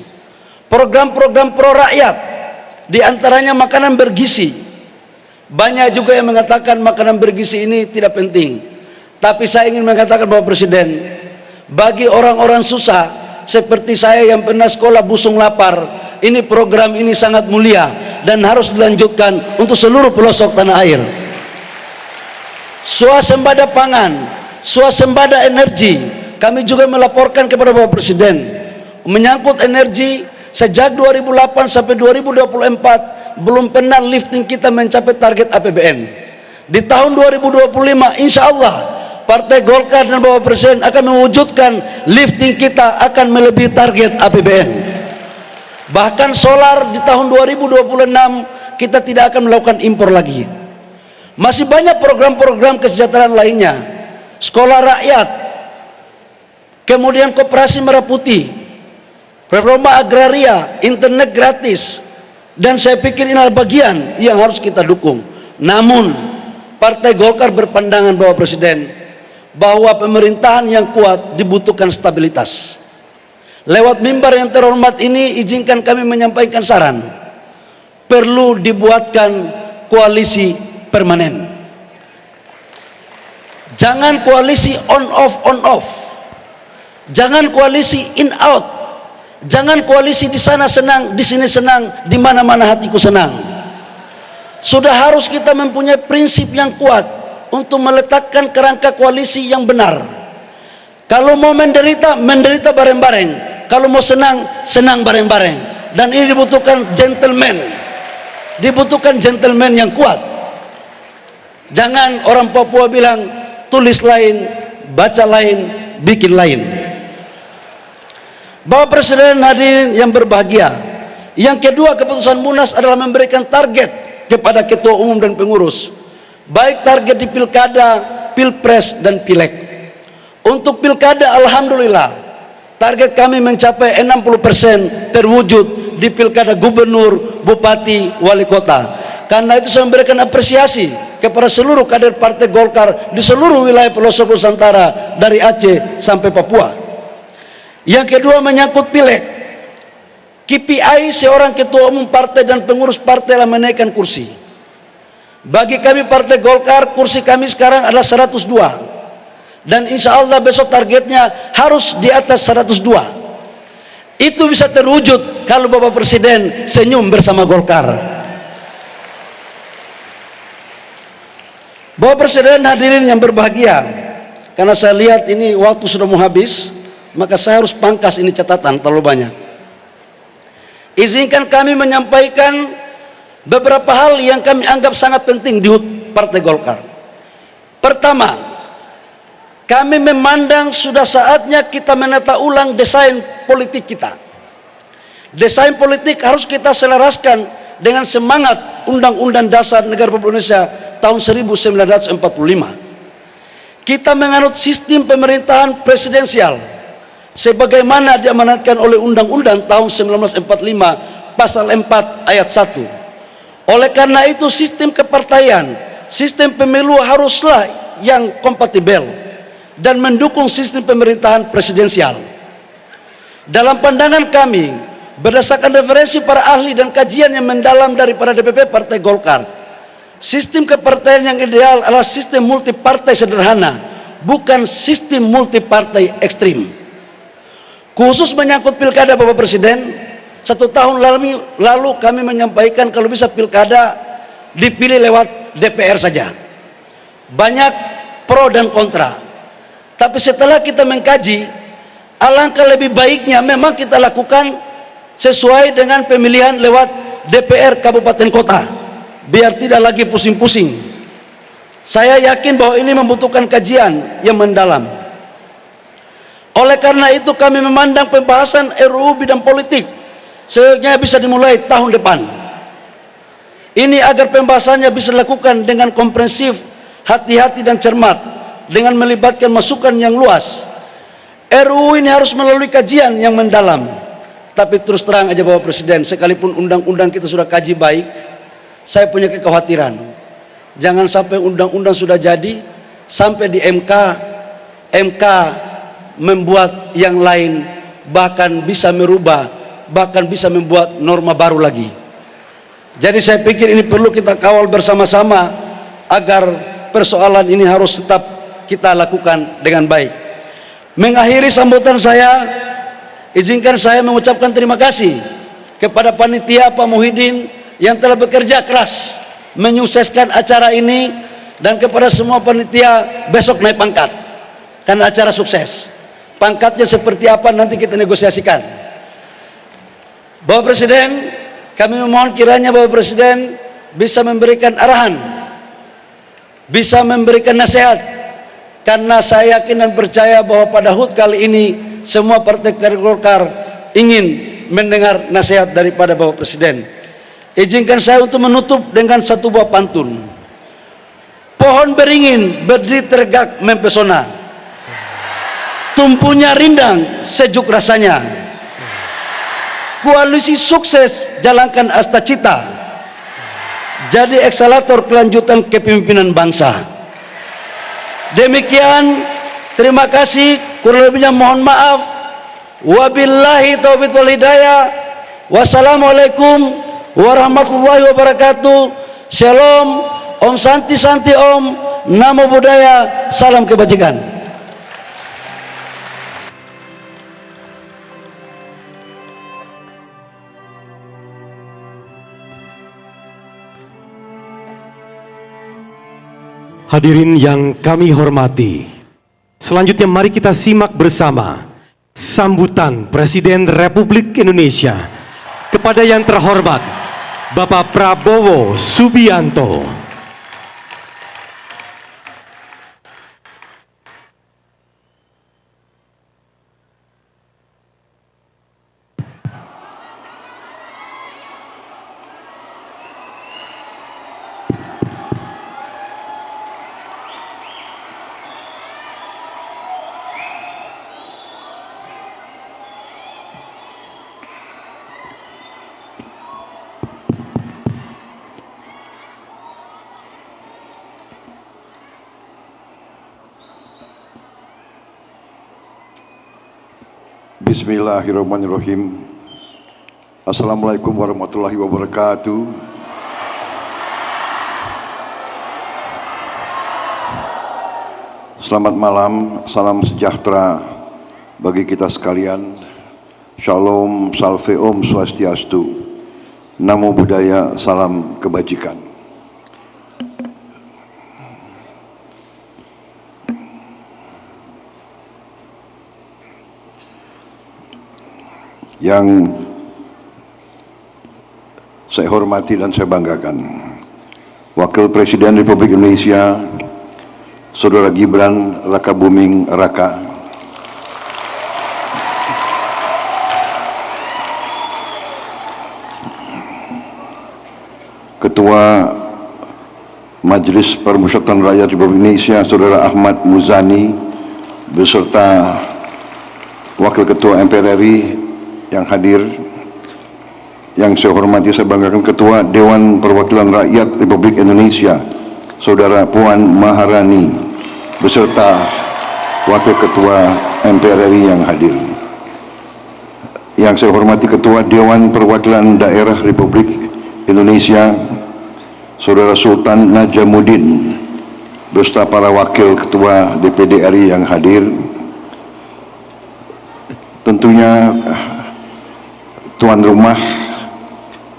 Program-program pro rakyat, diantaranya makanan bergizi. Banyak juga yang mengatakan makanan bergizi ini tidak penting, tapi saya ingin mengatakan Bapak Presiden, bagi orang-orang susah seperti saya yang pernah sekolah busung lapar, ini program ini sangat mulia dan harus dilanjutkan untuk seluruh pelosok tanah air. Swasembada pangan, swasembada energi, kami juga melaporkan kepada Bapak Presiden menyangkut energi. Sejak 2008 sampai 2024 belum pernah lifting kita mencapai target APBN. Di tahun 2025 insya Allah Partai Golkar dan Bapak Presiden akan mewujudkan lifting kita akan melebihi target APBN. Bahkan solar di tahun 2026 kita tidak akan melakukan impor lagi. Masih banyak program-program kesejahteraan lainnya. Sekolah rakyat, kemudian koperasi Merah Putih, reforma agraria, internet gratis, dan saya pikir ini adalah bagian yang harus kita dukung. Namun Partai Golkar berpandangan Bapak Presiden bahwa pemerintahan yang kuat dibutuhkan stabilitas. Lewat mimbar yang terhormat ini izinkan kami menyampaikan saran, perlu dibuatkan koalisi permanen. Jangan koalisi on off, jangan koalisi in out, jangan koalisi di sana senang, di sini senang, di mana-mana hatiku senang. Sudah harus kita mempunyai prinsip yang kuat untuk meletakkan kerangka koalisi yang benar. Kalau mau menderita, menderita bareng-bareng. Kalau mau senang, senang bareng-bareng. Dan ini dibutuhkan gentleman yang kuat. Jangan orang Papua bilang tulis lain, baca lain, bikin lain. Bapak Presiden hadirin yang berbahagia, yang kedua, keputusan Munas adalah memberikan target kepada ketua umum dan pengurus, baik target di pilkada, pilpres, dan pileg. Untuk pilkada, alhamdulillah, target kami mencapai 60% terwujud di pilkada gubernur, bupati, wali kota. Karena itu saya memberikan apresiasi kepada seluruh kader Partai Golkar di seluruh wilayah pelosok Nusantara dari Aceh sampai Papua. Yang kedua menyangkut pileg. KPI seorang ketua umum partai dan pengurus partai adalah menaikkan kursi. Bagi kami Partai Golkar, kursi kami sekarang adalah 102. Dan insya Allah besok targetnya harus di atas 102. Itu bisa terwujud kalau Bapak Presiden senyum bersama Golkar. Bapak Presiden hadirin yang berbahagia, karena saya lihat ini waktu sudah mau habis, maka saya harus pangkas ini catatan terlalu banyak. Izinkan kami menyampaikan beberapa hal yang kami anggap sangat penting di HUT Partai Golkar. Pertama, kami memandang sudah saatnya kita menata ulang desain politik kita. Desain politik harus kita selaraskan dengan semangat Undang-Undang Dasar Negara Republik Indonesia tahun 1945. Kita menganut sistem pemerintahan presidensial sebagaimana diamanatkan oleh Undang-Undang tahun 1945 pasal 4 ayat 1. Oleh karena itu sistem kepartaian, sistem pemilu haruslah yang kompatibel dan mendukung sistem pemerintahan presidensial. Dalam pandangan kami, berdasarkan referensi para ahli dan kajian yang mendalam daripada DPP Partai Golkar, sistem kepartaian yang ideal adalah sistem multipartai sederhana, bukan sistem multipartai ekstrim. Khusus menyangkut pilkada Bapak Presiden, 1 tahun lalu kami menyampaikan kalau bisa pilkada dipilih lewat DPR saja. Banyak pro dan kontra. Tapi setelah kita mengkaji, alangkah lebih baiknya memang kita lakukan sesuai dengan pemilihan lewat DPR kabupaten kota, biar tidak lagi pusing-pusing. Saya yakin bahwa ini membutuhkan kajian yang mendalam. Oleh karena itu kami memandang pembahasan RUU bidang politik seyogyanya bisa dimulai tahun depan. Ini agar pembahasannya bisa dilakukan dengan komprehensif, hati-hati dan cermat, dengan melibatkan masukan yang luas. RUU ini harus melalui kajian yang mendalam. Tapi terus terang aja Bapak Presiden, sekalipun undang-undang kita sudah kaji baik, saya punya kekhawatiran. Jangan sampai undang-undang sudah jadi, sampai di MK membuat yang lain, bahkan bisa merubah, bahkan bisa membuat norma baru lagi. Jadi saya pikir ini perlu kita kawal bersama-sama agar persoalan ini harus tetap kita lakukan dengan baik. Mengakhiri sambutan saya, izinkan saya mengucapkan terima kasih kepada panitia Pak Muhyiddin yang telah bekerja keras menyukseskan acara ini, dan kepada semua panitia besok naik pangkat karena acara sukses. Pangkatnya seperti apa nanti kita negosiasikan. Bapak Presiden, kami memohon kiranya Bapak Presiden bisa memberikan arahan, bisa memberikan nasihat karena saya yakin dan percaya bahwa pada HUT kali ini semua partai Golkar ingin mendengar nasihat daripada Bapak Presiden. Izinkan saya untuk menutup dengan satu buah pantun. Pohon beringin berdiri tegak mempesona, tumpunya rindang sejuk rasanya. Koalisi sukses jalankan asta cita, jadi eksalator kelanjutan kepemimpinan bangsa. Demikian, terima kasih, kurang lebihnya mohon maaf. Wabillahi taufiq wal hidayah. Wassalamualaikum warahmatullahi wabarakatuh. Shalom, Om Santi Santi Om, Namo Buddhaya, salam kebajikan. Hadirin yang kami hormati, selanjutnya mari kita simak bersama sambutan Presiden Republik Indonesia kepada yang terhormat Bapak Prabowo Subianto. Bismillahirrahmanirrahim. Assalamualaikum warahmatullahi wabarakatuh. Selamat malam, salam sejahtera bagi kita sekalian. Shalom, salve om swastiastu. Namo Buddhaya, salam kebajikan. Yang saya hormati dan saya banggakan, Wakil Presiden Republik Indonesia Saudara Gibran Rakabuming Raka, Ketua Majelis Permusyawaratan Rakyat Republik Indonesia Saudara Ahmad Muzani beserta Wakil Ketua MPR RI yang hadir, yang saya hormati, saya banggakan Ketua Dewan Perwakilan Rakyat Republik Indonesia Saudara Puan Maharani beserta Wakil Ketua MPR RI yang hadir, yang saya hormati Ketua Dewan Perwakilan Daerah Republik Indonesia Saudara Sultan Najamuddin beserta para Wakil Ketua DPD RI yang hadir, tentunya tuan rumah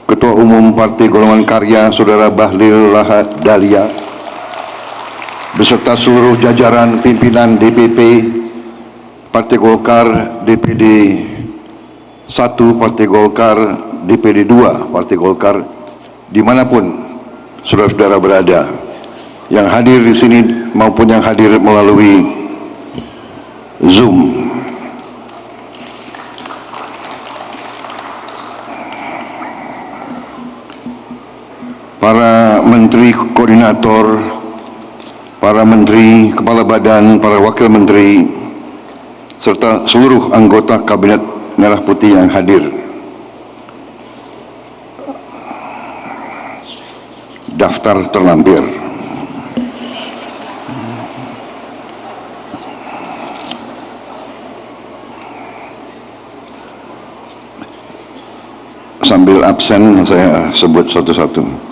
Ketua Umum Partai Golongan Karya Saudara Bahlil Lahadalia beserta seluruh jajaran pimpinan DPP Partai Golkar, DPD 1 Partai Golkar, DPD 2 Partai Golkar, dimanapun saudara-saudara berada, yang hadir di sini maupun yang hadir melalui Zoom. Para menteri koordinator, para menteri, kepala badan, para wakil menteri, serta seluruh anggota Kabinet Merah Putih yang hadir. Daftar terlampir. Sambil absen saya sebut satu-satu.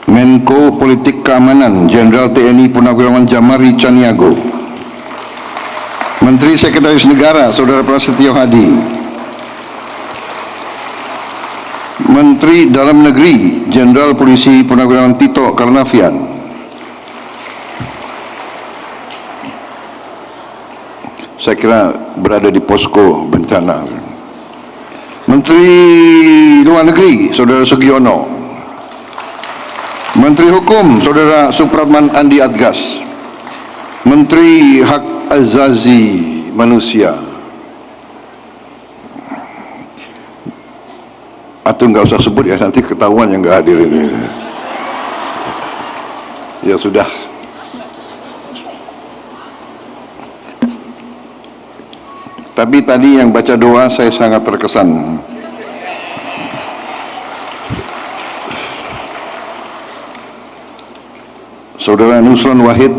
Menko Politik Keamanan Jenderal TNI Purnawirawan Jamari Caniago, Menteri Sekretaris Negara Saudara Prasetyo Hadi, Menteri Dalam Negeri Jenderal Polisi Purnawirawan Tito Karnavian, saya kira berada di posko bencana, Menteri Luar Negeri Saudara Sugiono, Menteri Hukum Saudara Supratman Andi Adgas, Menteri Hak Azazi Manusia, atau nggak usah sebut ya, nanti ketahuan yang nggak hadir ini. Ya sudah. Tapi tadi yang baca doa saya sangat terkesan. Saudara Nusron Wahid,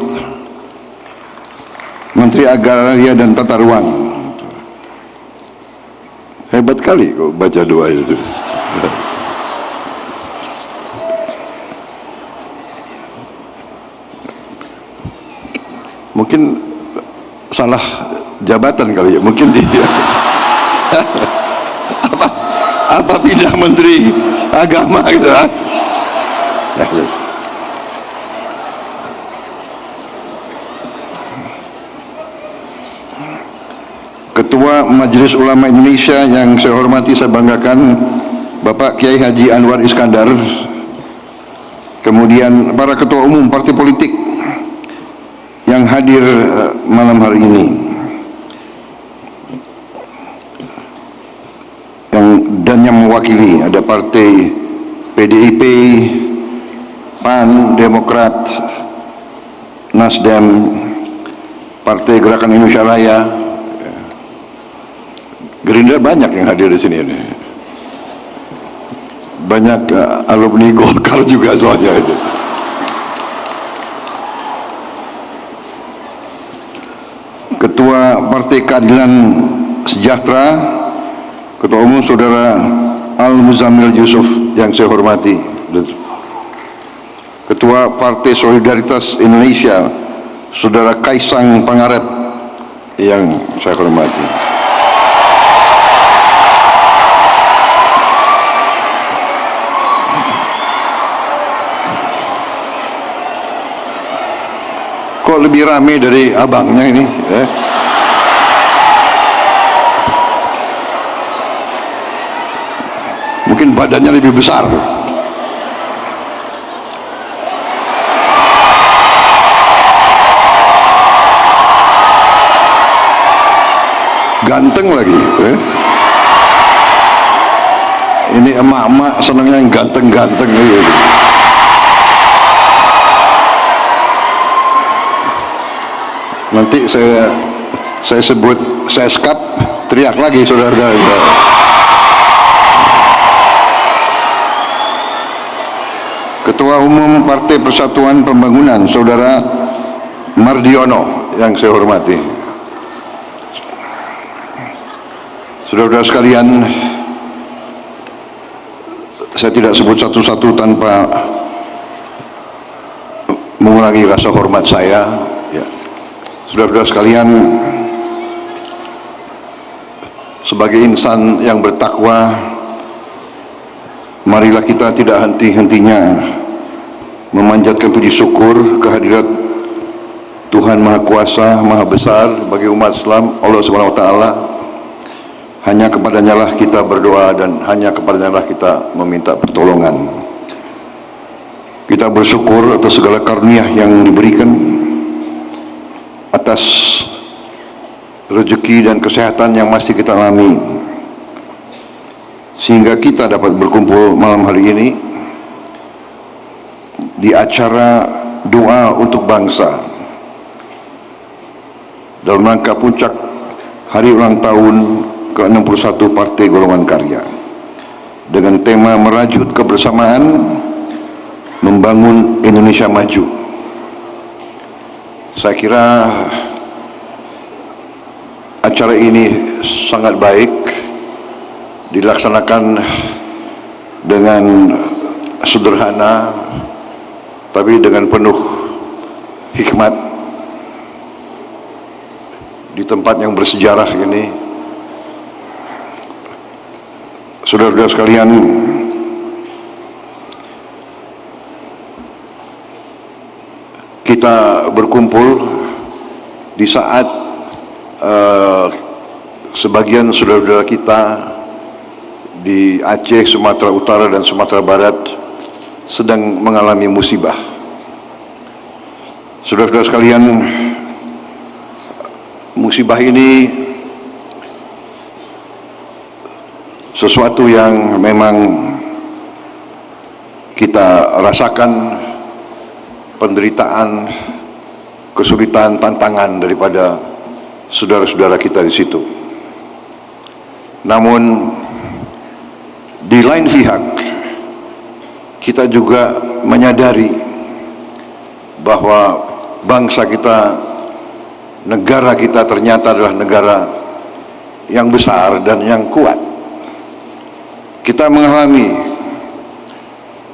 Menteri Agraria dan Tata Ruang. Hebat kali kok baca doa itu. Mungkin salah jabatan kali ya, mungkin dia apa pindah Menteri Agama gitu kan. Ketua Majelis Ulama Indonesia yang saya hormati, saya banggakan, Bapak Kiai Haji Anwar Iskandar, kemudian para ketua umum partai politik yang hadir malam hari ini, yang mewakili, ada partai PDIP, PAN, Demokrat, Nasdem, Partai Gerakan Indonesia Raya, Gerindra, banyak yang hadir di sini. Banyak alumni Golkar juga soalnya itu. Ketua Partai Keadilan Sejahtera, Ketua Umum Saudara Al-Muzammil Yusuf yang saya hormati, Ketua Partai Solidaritas Indonesia Saudara Kaisang Pangarep yang saya hormati. Kok lebih rame dari abangnya ini? Mungkin badannya lebih besar. Ganteng lagi. Ini emak-emak senangnya yang ganteng-ganteng gitu. Nanti saya sebut seskap, teriak lagi saudara-saudara. Ketua Umum Partai Persatuan Pembangunan Saudara Mardiono yang saya hormati. Saudara-saudara sekalian, saya tidak sebut satu-satu tanpa mengurangi rasa hormat saya. Saudara-saudara sekalian, sebagai insan yang bertakwa, marilah kita tidak henti-hentinya memanjatkan puji syukur kehadirat Tuhan Maha Kuasa, Maha Besar bagi umat Islam, Allah Subhanahu wa Ta'ala. Hanya kepadanya lah kita berdoa dan hanya kepadanya lah kita meminta pertolongan. Kita bersyukur atas segala karunia yang diberikan, atas rezeki dan kesehatan yang masih kita alami, sehingga kita dapat berkumpul malam hari ini di acara doa untuk bangsa dalam rangka puncak hari ulang tahun ke-61 Partai Golongan Karya dengan tema merajut kebersamaan membangun Indonesia Maju. Saya kira acara ini sangat baik dilaksanakan dengan sederhana tapi dengan penuh hikmat di tempat yang bersejarah ini. Saudara-saudara sekalian, kita berkumpul di saat sebagian saudara-saudara kita di Aceh, Sumatera Utara dan Sumatera Barat sedang mengalami musibah. Saudara-saudara sekalian, musibah ini sesuatu yang memang kita rasakan, penderitaan, kesulitan, tantangan daripada saudara-saudara kita di situ. Namun di lain pihak kita juga menyadari bahwa bangsa kita, negara kita ternyata adalah negara yang besar dan yang kuat. Kita mengalami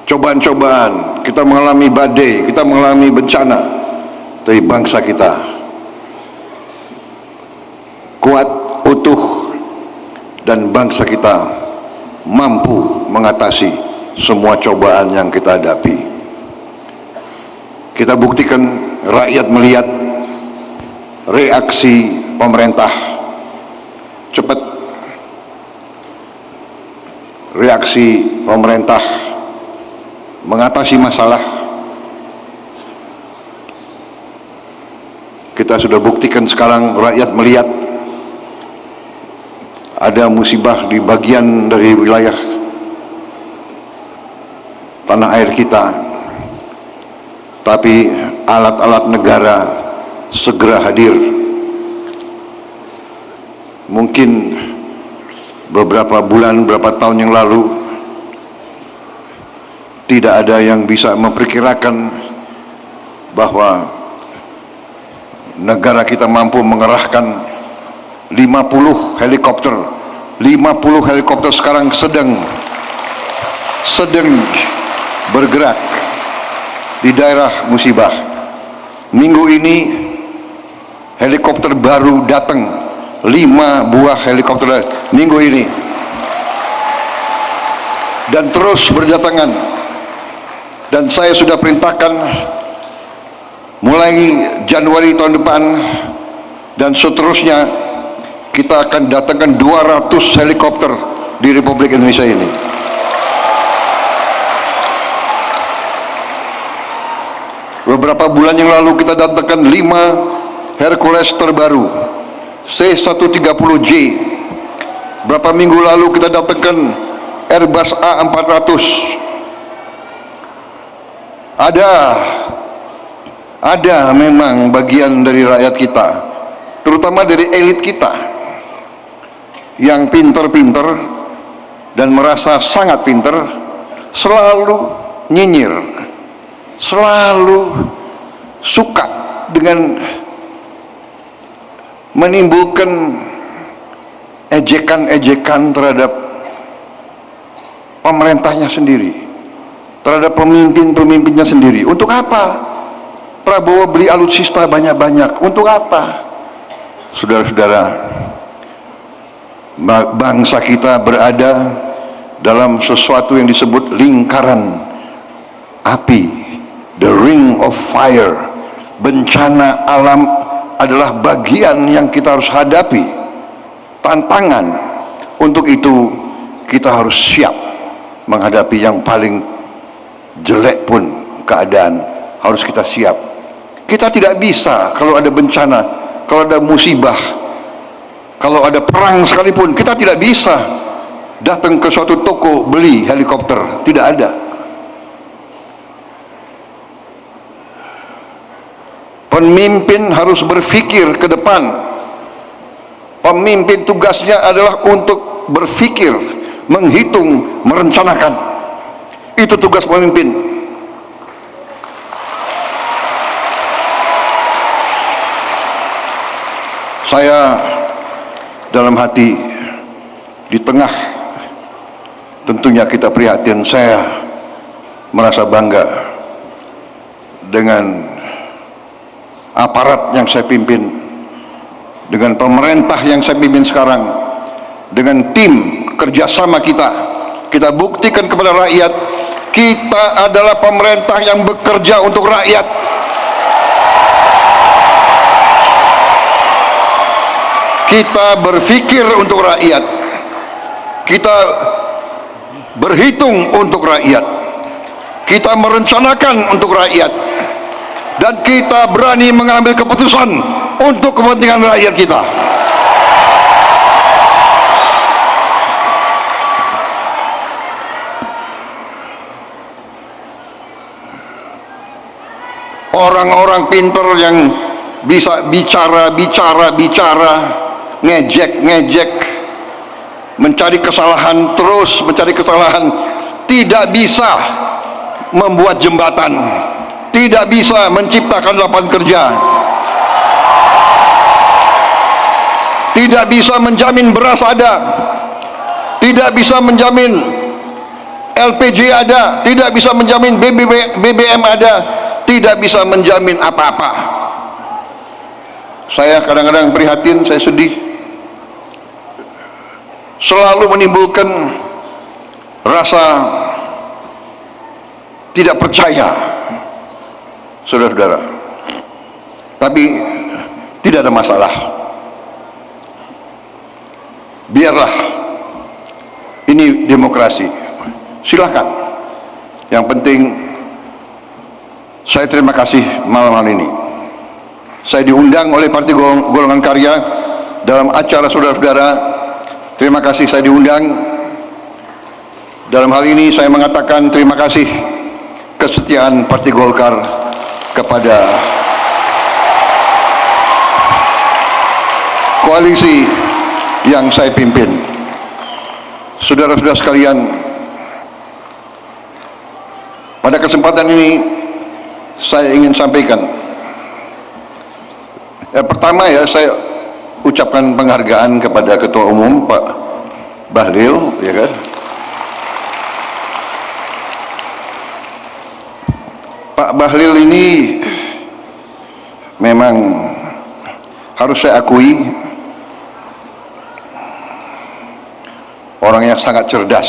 cobaan-cobaan, kita mengalami badai, kita mengalami bencana, tapi bangsa kita kuat, utuh, dan bangsa kita mampu mengatasi semua cobaan yang kita hadapi. Kita buktikan, rakyat melihat reaksi pemerintah cepat, reaksi pemerintah mengatasi masalah. Kita sudah buktikan sekarang, rakyat melihat ada musibah di bagian dari wilayah tanah air kita, tapi alat-alat negara segera hadir. Mungkin beberapa bulan, beberapa tahun yang lalu tidak ada yang bisa memperkirakan bahwa negara kita mampu mengerahkan 50 helikopter. 50 helikopter sekarang sedang bergerak di daerah musibah. Minggu ini helikopter baru datang, 5 buah helikopter minggu ini, dan terus berdatangan. Dan saya sudah perintahkan mulai Januari tahun depan dan seterusnya, kita akan datangkan 200 helikopter di Republik Indonesia ini. Beberapa bulan yang lalu kita datangkan 5 Hercules terbaru C-130J. Berapa minggu lalu kita datangkan Airbus A400. Ada memang bagian dari rakyat kita, terutama dari elit kita, yang pinter-pinter dan merasa sangat pinter, selalu nyinyir, selalu suka dengan menimbulkan ejekan-ejekan terhadap pemerintahnya sendiri, terhadap pemimpin-pemimpinnya sendiri. Untuk apa Prabowo beli alutsista banyak-banyak? Untuk apa? Saudara-saudara, bangsa kita berada dalam sesuatu yang disebut lingkaran api, the ring of fire. Bencana alam adalah bagian yang kita harus hadapi, tantangan. Untuk itu kita harus siap menghadapi yang paling jelek pun keadaan, harus kita siap. Kita tidak bisa kalau ada bencana, kalau ada musibah, kalau ada perang sekalipun, kita tidak bisa datang ke suatu toko beli helikopter. Tidak ada. Pemimpin harus berpikir ke depan. Pemimpin tugasnya adalah untuk berpikir, menghitung, merencanakan. Itu tugas pemimpin. Saya dalam hati, di tengah tentunya kita prihatin, saya merasa bangga dengan aparat yang saya pimpin, dengan pemerintah yang saya pimpin sekarang, dengan tim kerjasama kita. Kita buktikan kepada rakyat, kita adalah pemerintah yang bekerja untuk rakyat. Kita berpikir untuk rakyat, kita berhitung untuk rakyat, kita merencanakan untuk rakyat, dan kita berani mengambil keputusan untuk kepentingan rakyat kita. Orang-orang pinter yang bisa bicara, ngejek, mencari kesalahan, terus mencari kesalahan, tidak bisa membuat jembatan, tidak bisa menciptakan lapangan kerja, tidak bisa menjamin beras ada, tidak bisa menjamin LPG ada, tidak bisa menjamin BBM ada, tidak bisa menjamin apa-apa. Saya kadang-kadang prihatin, saya sedih, selalu menimbulkan rasa tidak percaya, saudara-saudara. Tapi tidak ada masalah, biarlah, ini demokrasi, silakan. Yang penting saya terima kasih malam hari ini saya diundang oleh Partai Golongan Karya dalam acara saudara-saudara. Terima kasih saya diundang. Dalam hal ini saya mengatakan terima kasih kesetiaan Partai Golkar kepada koalisi yang saya pimpin. Saudara-saudara sekalian, pada kesempatan ini saya ingin sampaikan, pertama ya, saya ucapkan penghargaan kepada Ketua Umum Pak Bahlil, ya kan. Pak Bahlil ini memang harus saya akui orang yang sangat cerdas.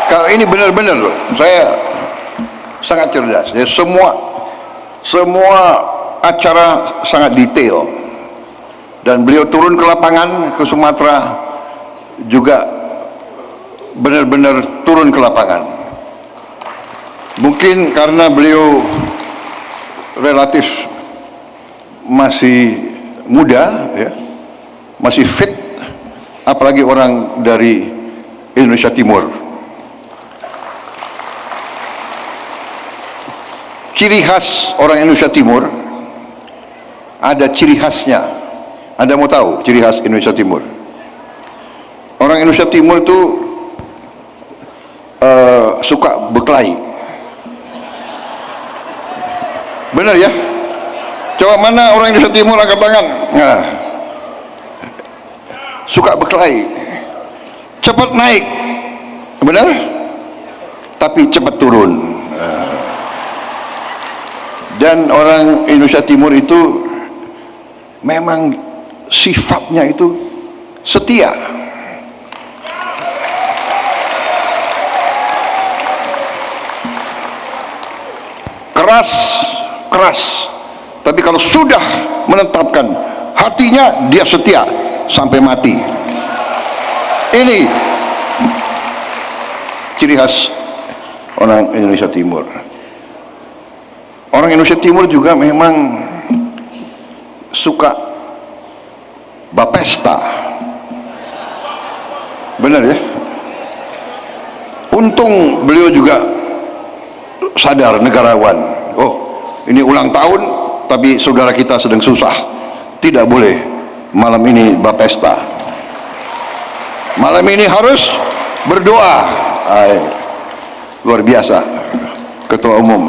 Kalau ini benar-benar loh, saya sangat cerdas. Ya, semua acara sangat detail, dan beliau turun ke lapangan ke Sumatera juga benar-benar turun ke lapangan. Mungkin karena beliau relatif masih muda, ya, masih fit, apalagi orang dari Indonesia Timur. Ciri khas orang Indonesia Timur, ada ciri khasnya. Anda mau tahu ciri khas Indonesia Timur? Orang Indonesia Timur itu suka berkelahi. Benar ya? Coba mana orang Indonesia Timur, angkat tangan. Nah, suka berkelahi, cepat naik, benar? Tapi cepat turun. Dan orang Indonesia Timur itu memang sifatnya itu setia. Keras, tapi kalau sudah menetapkan hatinya, dia setia sampai mati. Ini ciri khas orang Indonesia Timur. Orang Indonesia Timur juga memang suka bapesta. Benar ya? Untung beliau juga sadar, negarawan. Oh, ini ulang tahun, tapi saudara kita sedang susah, tidak boleh malam ini bapesta. Malam ini harus berdoa. Luar biasa, Ketua Umum.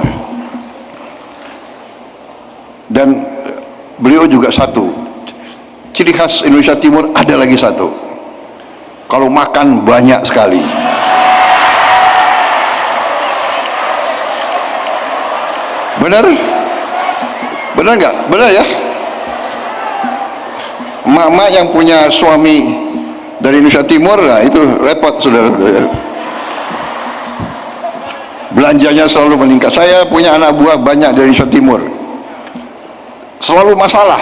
Dan beliau juga satu ciri khas Indonesia Timur, ada lagi satu, kalau makan banyak sekali. Benar nggak? Benar ya? Mama yang punya suami dari Indonesia Timur, nah itu repot, saudara. Belanjanya selalu meningkat. Saya punya anak buah banyak dari Indonesia Timur, selalu masalah.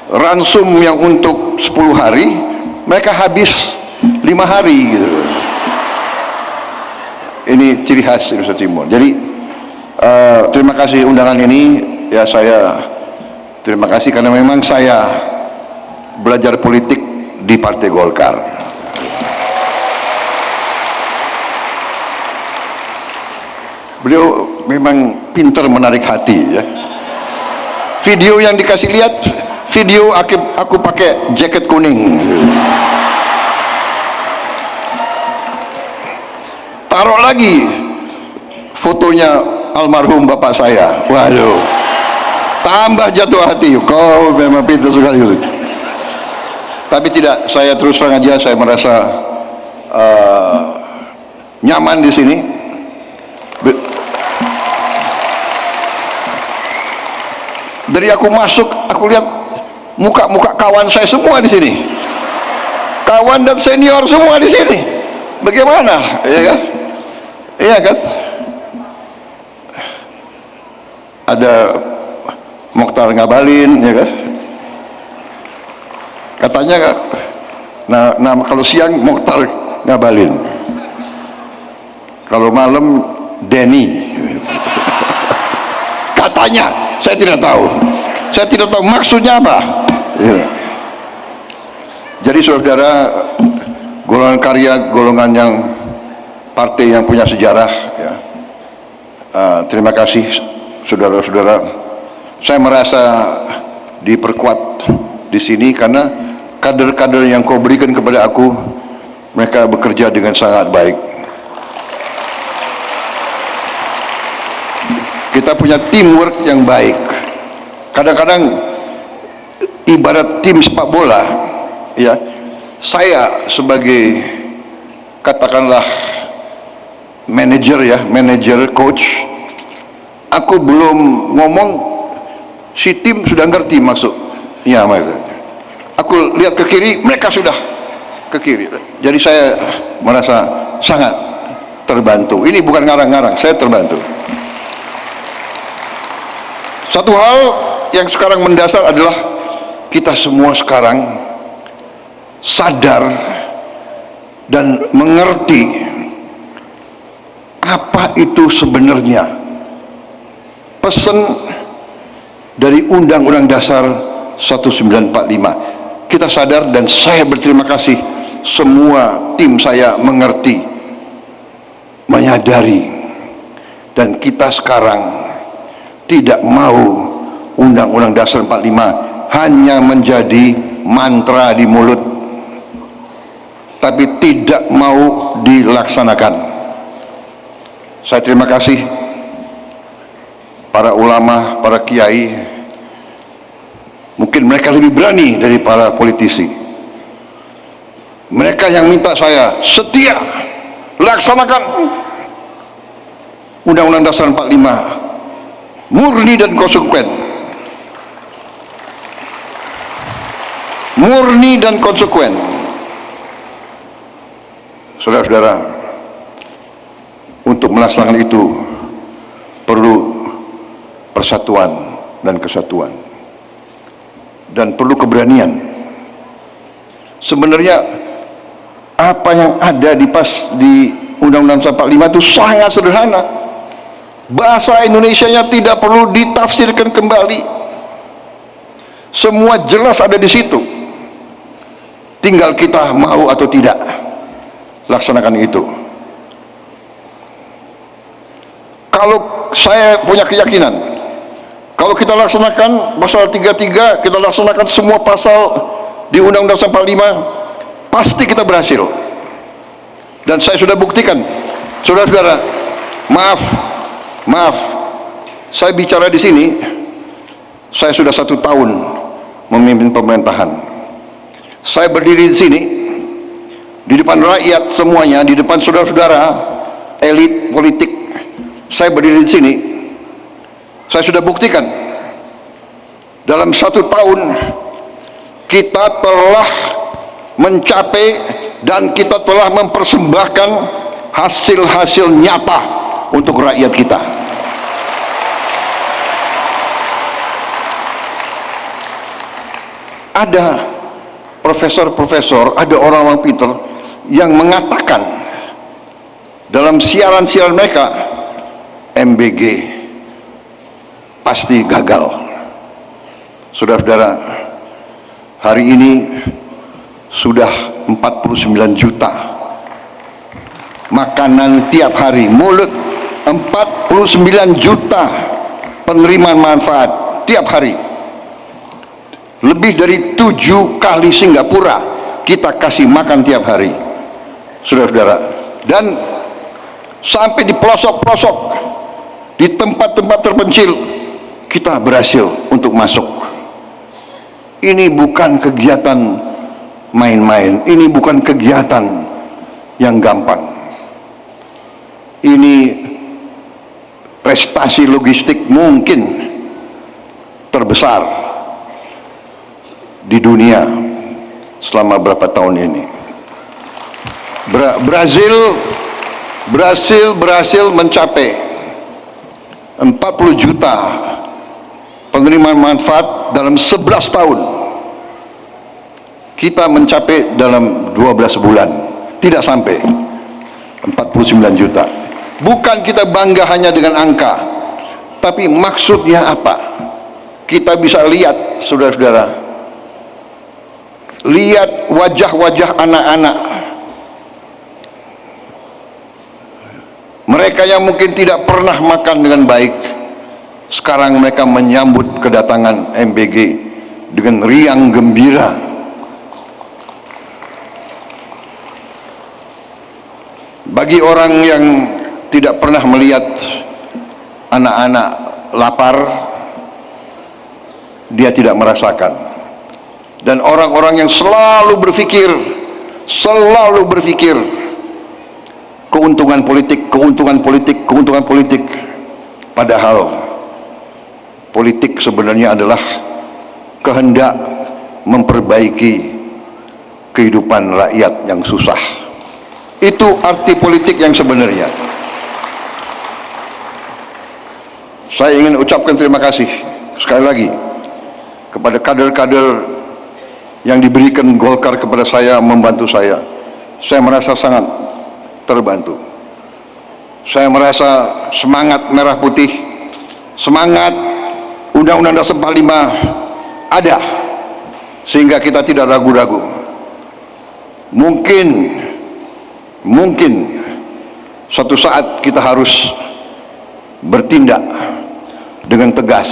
Ransum yang untuk 10 hari mereka habis 5 hari gitu. Ini ciri khas Indonesia Timur. Jadi Terima kasih undangan ini. Ya, saya terima kasih karena memang saya belajar politik di Partai Golkar. Beliau memang pintar menarik hati ya. Video yang dikasih lihat, video aku pakai jaket kuning. Taruh lagi fotonya almarhum bapak saya. Waduh, tambah jatuh hati. Kau memang pintar sekali. Tapi tidak, saya terus terang aja, saya merasa nyaman di sini. Dari aku masuk, aku lihat muka-muka kawan saya semua di sini, kawan dan senior semua di sini. Bagaimana, ya kan? Iya kan? Ada Mokhtar Ngabalin, ya kan? Katanya, nah kalau siang Mokhtar Ngabalin, kalau malam Denny. Katanya, saya tidak tahu. Saya tidak tahu maksudnya apa. Ya. Jadi saudara, golongan karya, golongan yang partai yang punya sejarah. Ya. Terima kasih saudara-saudara. Saya merasa diperkuat di sini karena kader-kader yang kau berikan kepada aku, mereka bekerja dengan sangat baik. Kita punya teamwork yang baik. Kadang-kadang ibarat tim sepak bola, ya. Saya sebagai katakanlah manajer ya, manajer coach, aku belum ngomong, si tim sudah ngerti maksud. Ya, aku lihat ke kiri, mereka sudah ke kiri. Jadi saya merasa sangat terbantu. Ini bukan ngarang-ngarang, saya terbantu. Satu hal yang sekarang mendasar adalah kita semua sekarang sadar dan mengerti apa itu sebenarnya pesan dari Undang-Undang Dasar 1945. Kita sadar dan saya berterima kasih semua tim saya mengerti, menyadari, dan kita sekarang tidak mau Undang-Undang Dasar 45 hanya menjadi mantra di mulut, tapi tidak mau dilaksanakan. Saya terima kasih para ulama, para kiai. Mungkin mereka lebih berani dari para politisi. Mereka yang minta saya setia laksanakan Undang-Undang Dasar 45 murni dan konsekuen, murni dan konsekuen. Saudara-saudara, untuk melaksanakan itu perlu persatuan dan kesatuan, dan perlu keberanian. Sebenarnya apa yang ada di Undang-Undang 45 itu sangat sederhana. Bahasa Indonesianya tidak perlu ditafsirkan kembali. Semua jelas ada di situ. Tinggal kita mau atau tidak laksanakan itu. Kalau saya punya keyakinan, kalau kita laksanakan pasal 33, kita laksanakan semua pasal di Undang-Undang 45, pasti kita berhasil. Dan saya sudah buktikan, saudara-saudara. Maaf, saya bicara di sini, saya sudah 1 tahun memimpin pemerintahan. Saya berdiri di sini, di depan rakyat semuanya, di depan saudara-saudara, elit politik. Saya berdiri di sini, saya sudah buktikan, dalam 1 tahun, kita telah mencapai dan kita telah mempersembahkan hasil-hasil nyata untuk rakyat kita. Ada profesor-profesor, ada orang-orang pintar yang mengatakan dalam siaran-siaran mereka, MBG pasti gagal. Saudara-saudara, hari ini sudah 49 juta makanan tiap hari, mulut 49 juta penerimaan manfaat tiap hari. Lebih dari 7 kali Singapura kita kasih makan tiap hari, saudara-saudara. Dan sampai di pelosok-pelosok, di tempat-tempat terpencil, kita berhasil untuk masuk. Ini bukan kegiatan main-main, ini bukan kegiatan yang gampang. Ini prestasi logistik mungkin terbesar di dunia selama berapa tahun ini. Berhasil mencapai 40 juta penerimaan manfaat dalam 11 tahun. Kita mencapai dalam 12 bulan, tidak sampai 49 juta. Bukan kita bangga hanya dengan angka, tapi maksudnya apa? Kita bisa lihat, saudara-saudara, lihat wajah-wajah anak-anak, mereka yang mungkin tidak pernah makan dengan baik, sekarang mereka menyambut kedatangan MBG dengan riang gembira. Bagi orang yang tidak pernah melihat anak-anak lapar, dia tidak merasakan. Dan orang-orang yang selalu berpikir keuntungan politik, padahal politik sebenarnya adalah kehendak memperbaiki kehidupan rakyat yang susah. Itu arti politik yang sebenarnya. Saya ingin ucapkan terima kasih sekali lagi kepada kader-kader yang diberikan Golkar kepada saya, membantu saya. Saya merasa sangat terbantu. Saya merasa semangat merah putih, semangat Undang-Undang Dasar 45 ada, sehingga kita tidak ragu-ragu. Mungkin suatu saat kita harus bertindak dengan tegas,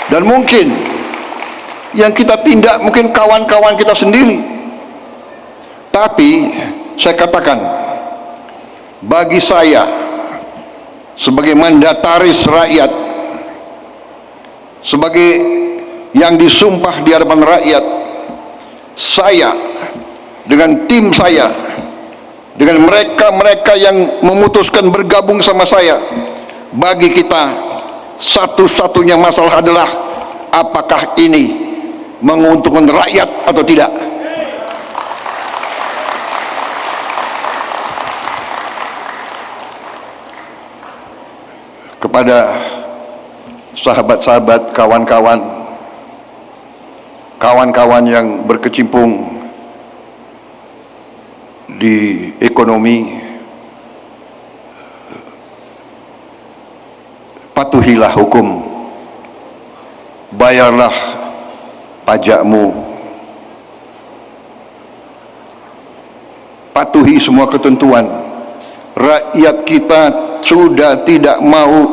dan mungkin yang kita tindak mungkin kawan-kawan kita sendiri. Tapi saya katakan, bagi saya sebagai mandataris rakyat, sebagai yang disumpah di hadapan rakyat, saya dengan tim saya, dengan mereka-mereka yang memutuskan bergabung sama saya, bagi kita satu-satunya masalah adalah apakah ini menguntungkan rakyat atau tidak. Kepada sahabat-sahabat, kawan-kawan yang berkecimpung di ekonomi, patuhilah hukum, bayarlah pajakmu, patuhi semua ketentuan. Rakyat kita sudah tidak mau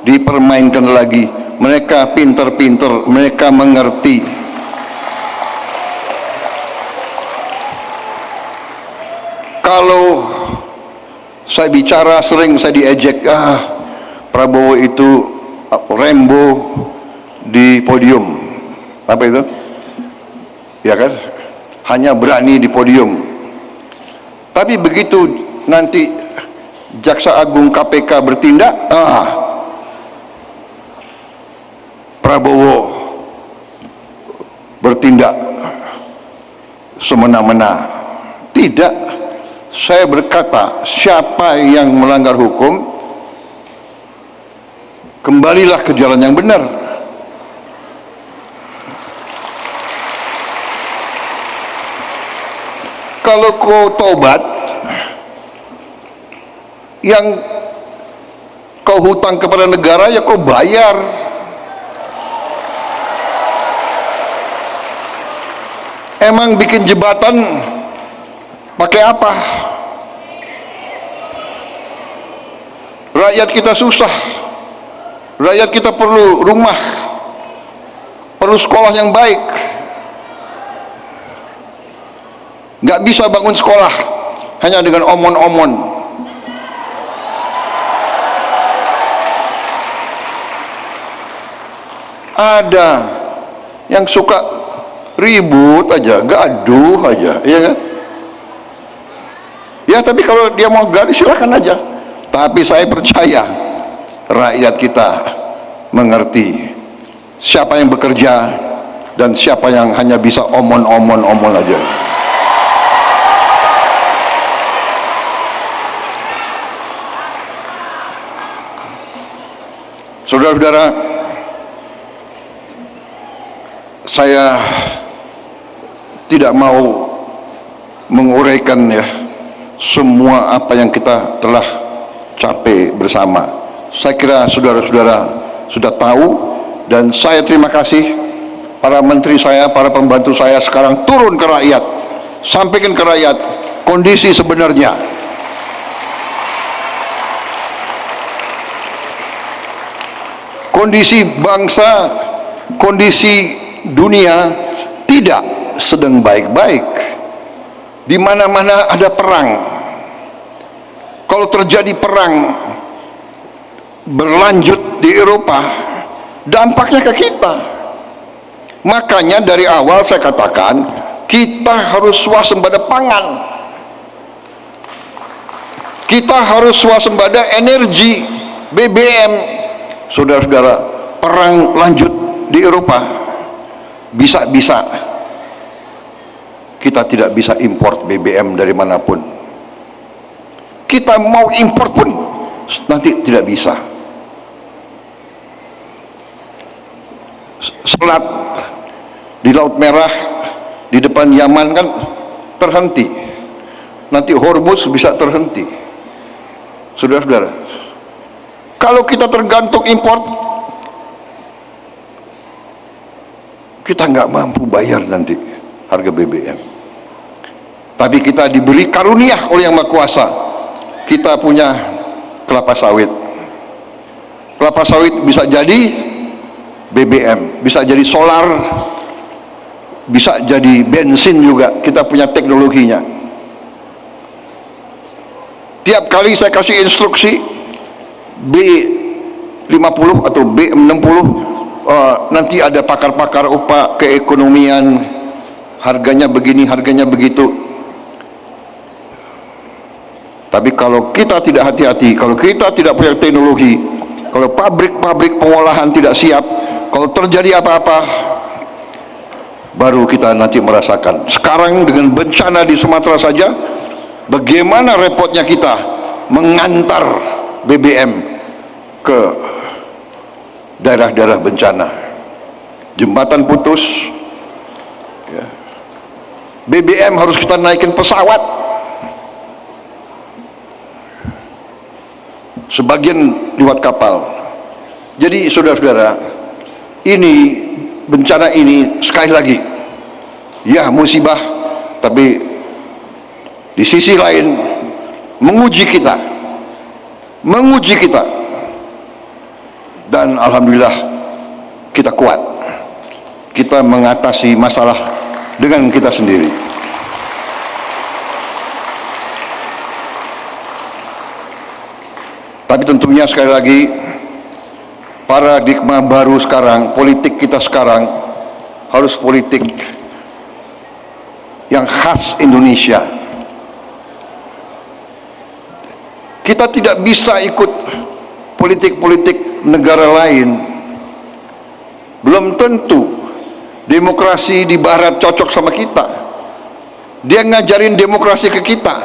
dipermainkan lagi. Mereka pintar-pintar, mereka mengerti. Kalau saya bicara, sering saya diejek, Prabowo itu Rambo di podium. Apa itu? Ya kan? Hanya berani di podium. Tapi begitu nanti Jaksa Agung KPK bertindak, Prabowo bertindak semena-mena. Tidak. Saya berkata, siapa yang melanggar hukum, kembalilah ke jalan yang benar. Kalau kau tobat, yang Kau hutang kepada negara, ya kau bayar. Emang bikin jembatan pakai apa? Rakyat kita susah, rakyat kita perlu rumah, perlu sekolah yang baik. Nggak bisa bangun sekolah hanya dengan omon-omon. Ada yang suka ribut aja, gaduh aja, iya kan? Ya, tapi kalau dia mau gaduh silakan aja. Tapi saya percaya rakyat kita mengerti siapa yang bekerja dan siapa yang hanya bisa omon-omon aja. Saudara-saudara, saya tidak mau menguraikan ya semua apa yang kita telah capai bersama. Saya kira saudara-saudara sudah tahu, dan saya terima kasih para menteri saya, para pembantu saya sekarang turun ke rakyat, sampaikan ke rakyat kondisi sebenarnya. Kondisi bangsa, kondisi dunia tidak sedang baik-baik. Di mana-mana ada perang. Kalau terjadi perang berlanjut di Eropa, dampaknya ke kita. Makanya dari awal saya katakan kita harus swasembada pangan, kita harus swasembada energi, BBM. Saudara-saudara, perang lanjut di Eropa, bisa-bisa kita tidak bisa import BBM dari manapun. Kita mau import pun nanti tidak bisa. Selat di Laut Merah di depan Yaman kan terhenti, nanti Hormuz bisa terhenti. Saudara-saudara, kalau kita tergantung import, kita nggak mampu bayar nanti harga BBM. Tapi kita diberi karunia oleh Yang Maha Kuasa. Kita punya kelapa sawit. Kelapa sawit bisa jadi BBM, bisa jadi solar, bisa jadi bensin juga. Kita punya teknologinya. Tiap kali saya kasih instruksi B50 atau B60, nanti ada pakar-pakar upah keekonomian, harganya begini, harganya begitu. Tapi kalau kita tidak hati-hati, kalau kita tidak punya teknologi, kalau pabrik-pabrik pengolahan tidak siap, kalau terjadi apa-apa, baru kita nanti merasakan. Sekarang dengan bencana di Sumatera saja, bagaimana repotnya kita mengantar BBM ke daerah-daerah bencana. Jembatan putus ya. BBM harus kita naikin pesawat, sebagian lewat kapal. Jadi saudara-saudara, ini bencana ini sekali lagi ya musibah, tapi di sisi lain menguji kita, dan alhamdulillah kita kuat, kita mengatasi masalah dengan kita sendiri. Tapi tentunya sekali lagi, paradigma baru sekarang, politik kita sekarang harus politik yang khas Indonesia. Kita tidak bisa ikut politik-politik negara lain. Belum tentu demokrasi di barat cocok sama kita. Dia ngajarin demokrasi ke kita,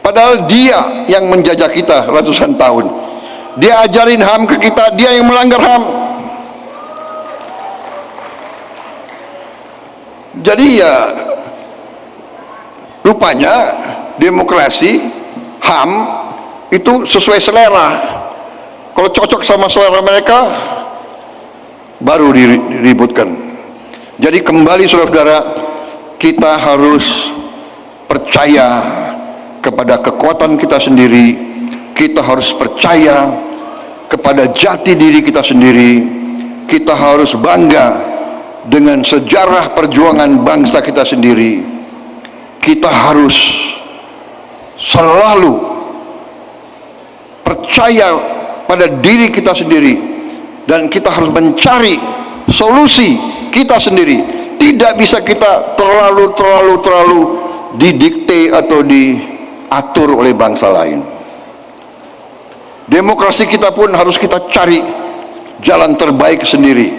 padahal dia yang menjajah kita ratusan tahun. Dia ajarin HAM ke kita, dia yang melanggar HAM. Jadi ya rupanya demokrasi, HAM itu sesuai selera. Kalau cocok sama selera mereka, baru diributkan. Jadi kembali saudara-saudara, kita harus percaya kepada kekuatan kita sendiri. Kita harus percaya kepada jati diri kita sendiri. Kita harus bangga dengan sejarah perjuangan bangsa kita sendiri. Kita harus selalu percaya pada diri kita sendiri, dan kita harus mencari solusi kita sendiri. Tidak bisa kita terlalu didikte atau diatur oleh bangsa lain. Demokrasi kita pun harus kita cari jalan terbaik sendiri.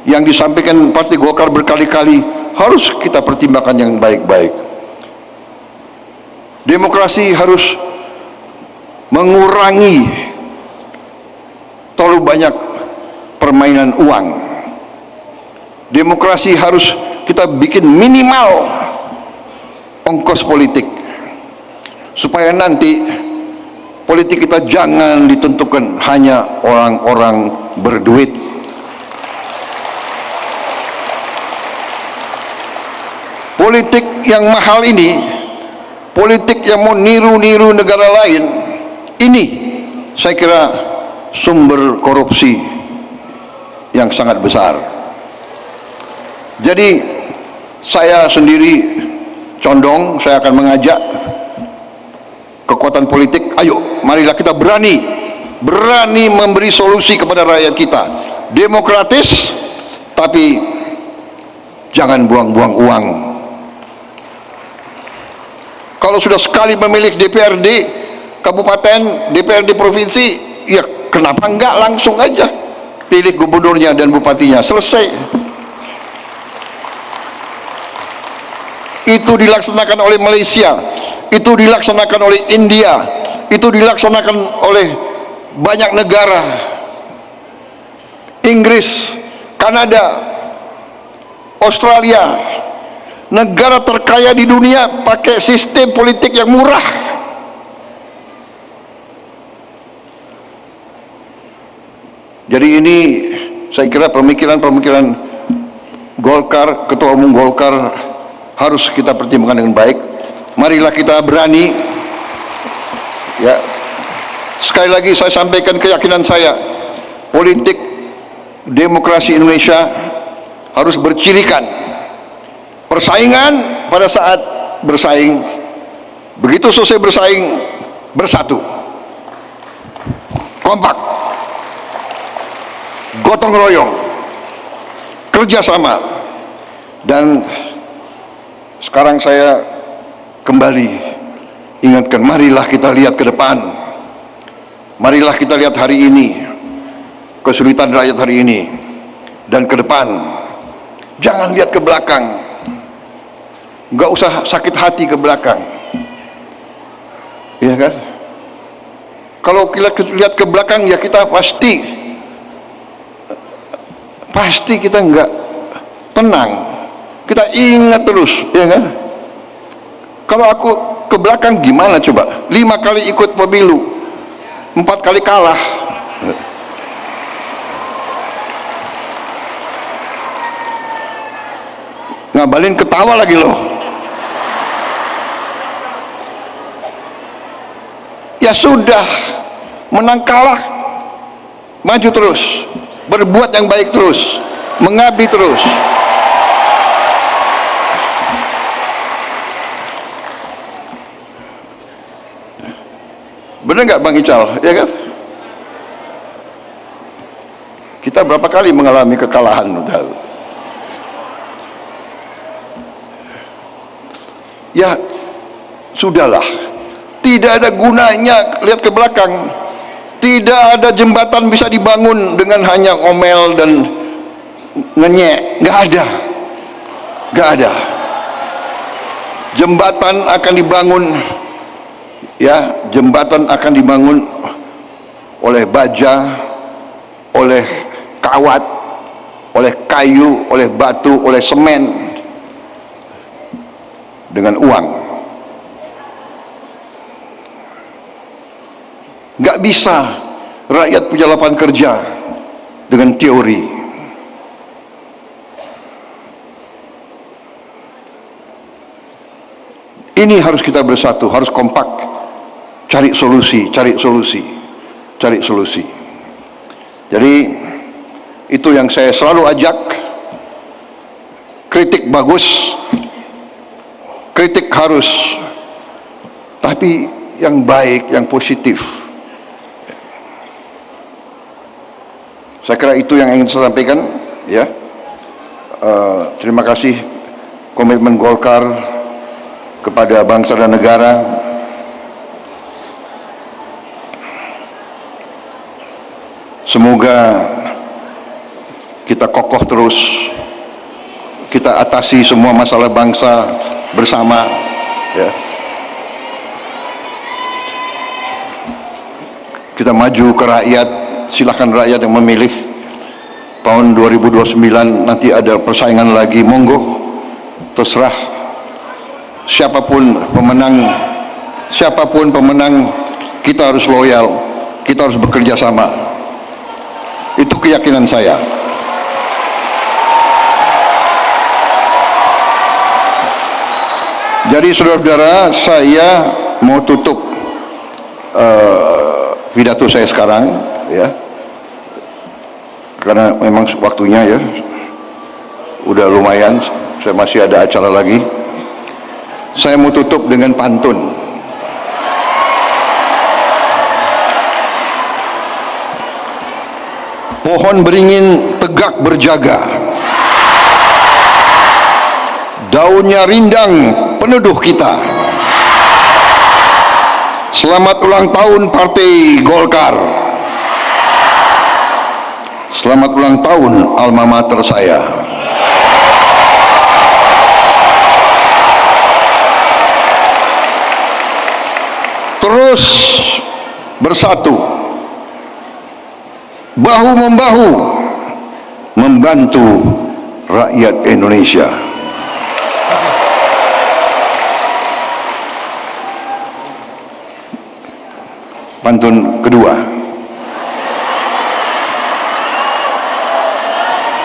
Yang disampaikan Partai Golkar berkali-kali harus kita pertimbangkan yang baik-baik. Demokrasi harus mengurangi terlalu banyak permainan uang. Demokrasi harus kita bikin minimal ongkos politik, supaya nanti politik kita jangan ditentukan hanya orang-orang berduit. Politik yang mahal ini, politik yang mau niru-niru negara lain, ini saya kira sumber korupsi yang sangat besar. Jadi saya sendiri condong, saya akan mengajak kekuatan politik, ayo marilah kita berani memberi solusi kepada rakyat kita. Demokratis, tapi jangan buang-buang uang. Kalau sudah sekali memilih DPRD kabupaten, DPRD provinsi, ya kenapa enggak langsung aja pilih gubernurnya dan bupatinya, selesai. Itu dilaksanakan oleh Malaysia, itu dilaksanakan oleh India, itu dilaksanakan oleh banyak negara, Inggris, Kanada, Australia, negara terkaya di dunia pakai sistem politik yang murah. Jadi ini saya kira pemikiran-pemikiran Golkar, Ketua Umum Golkar harus kita pertimbangkan dengan baik. Marilah kita berani, ya. Sekali lagi saya sampaikan keyakinan saya, politik demokrasi Indonesia harus bercirikan persaingan. Pada saat bersaing, begitu selesai bersaing, bersatu, kompak, gotong royong, kerjasama. Dan sekarang saya kembali ingatkan, marilah kita lihat ke depan, marilah kita lihat hari ini, kesulitan rakyat hari ini, dan ke depan. Jangan lihat ke belakang, nggak usah sakit hati ke belakang, ya kan? Kalau kita lihat ke belakang, ya kita pasti kita nggak tenang. Kita ingat terus, ya kan? Kalau aku ke belakang gimana coba? 5 kali ikut pemilu, 4 kali kalah. Ngabalin ketawa lagi loh. Ya sudah, menang kalah, maju terus, berbuat yang baik terus, mengabdi terus. Benar nggak Bang Ical, ya kan? Kita berapa kali mengalami kekalahan, ya sudahlah, tidak ada gunanya lihat ke belakang. Tidak ada jembatan bisa dibangun dengan hanya ngomel dan ngenyek, nggak ada. Jembatan akan dibangun, ya, jembatan akan dibangun oleh baja, oleh kawat, oleh kayu, oleh batu, oleh semen, dengan uang. Nggak bisa rakyat punya lapangan kerja dengan teori. Ini harus kita bersatu, harus kompak, cari solusi, cari solusi, cari solusi. Jadi itu yang saya selalu ajak. Kritik bagus, kritik harus, tapi yang baik, yang positif. Saya kira itu yang ingin saya sampaikan, ya. Terima kasih komitmen Golkar kepada bangsa dan negara. Semoga kita kokoh terus, kita atasi semua masalah bangsa bersama, ya. Kita maju ke rakyat, silakan rakyat yang memilih. Tahun 2029 nanti ada persaingan lagi, monggo, terserah. Siapapun pemenang, kita harus loyal, kita harus bekerja sama. Itu keyakinan saya. Jadi saudara-saudara, saya mau tutup pidato saya sekarang, ya, karena memang waktunya, ya, udah lumayan. Saya masih ada acara lagi. Saya mau tutup dengan pantun. Pohon beringin tegak berjaga, daunnya rindang peneduh kita. Selamat ulang tahun Partai Golkar. Selamat ulang tahun alma mater saya. Terus bersatu, bahu-membahu, membantu rakyat Indonesia. Pantun kedua.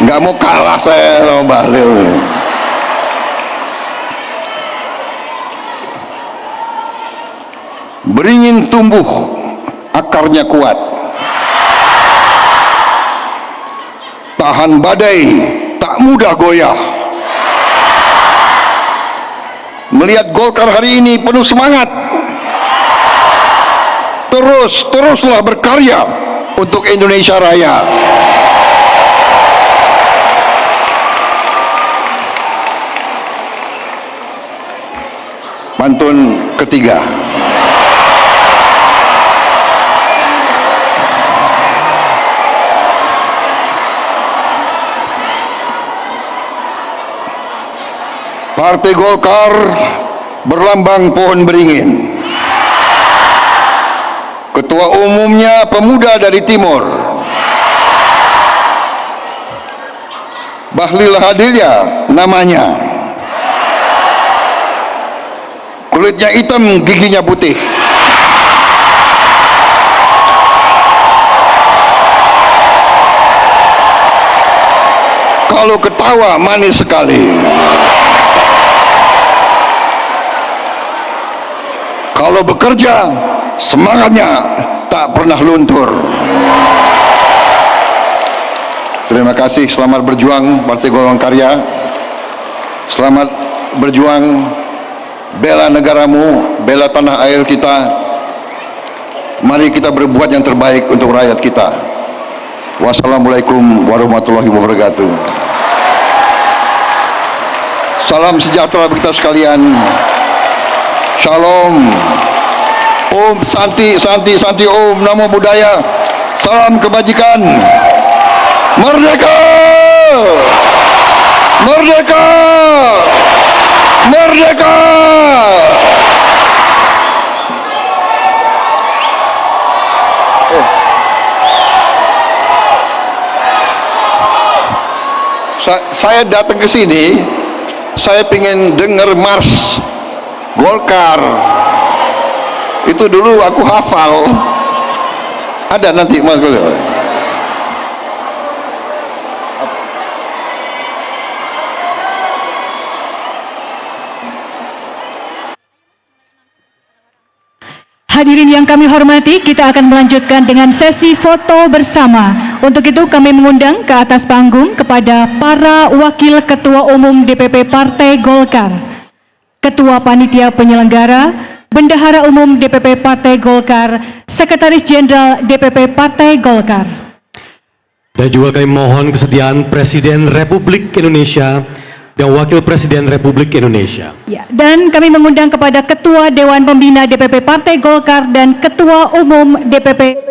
Nggak mau kalah saya sama Bahlil. Beringin tumbuh, akarnya kuat, tahan badai, tak mudah goyah. Melihat Golkar hari ini penuh semangat, teruslah berkarya untuk Indonesia Raya. Pantun ketiga. Partai Golkar berlambang pohon beringin. Ketua umumnya pemuda dari timur, Bahlil Lahadilia namanya. Kulitnya hitam, giginya putih. Kalau ketawa manis sekali. Kalau bekerja, semangatnya tak pernah luntur. Terima kasih, selamat berjuang Partai Golongan Karya. Selamat berjuang, bela negaramu, bela tanah air kita. Mari kita berbuat yang terbaik untuk rakyat kita. Wassalamualaikum warahmatullahi wabarakatuh. Salam sejahtera bagi kita sekalian. Shalom. Om Santi, Santi, Santi Om, Namo Buddhaya. Salam kebajikan. Merdeka! Merdeka! Merdeka! Saya datang ke sini, saya pengen dengar Mars Golkar. Itu dulu aku hafal, Ada nanti Mas. Hadirin yang kami hormati, kita akan melanjutkan dengan sesi foto bersama. Untuk itu kami mengundang ke atas panggung kepada para Wakil Ketua Umum DPP Partai Golkar, Ketua Panitia Penyelenggara, Bendahara Umum DPP Partai Golkar, Sekretaris Jenderal DPP Partai Golkar. Dan juga kami mohon kesediaan Presiden Republik Indonesia dan Wakil Presiden Republik Indonesia. Ya, dan kami mengundang kepada Ketua Dewan Pembina DPP Partai Golkar dan Ketua Umum DPP.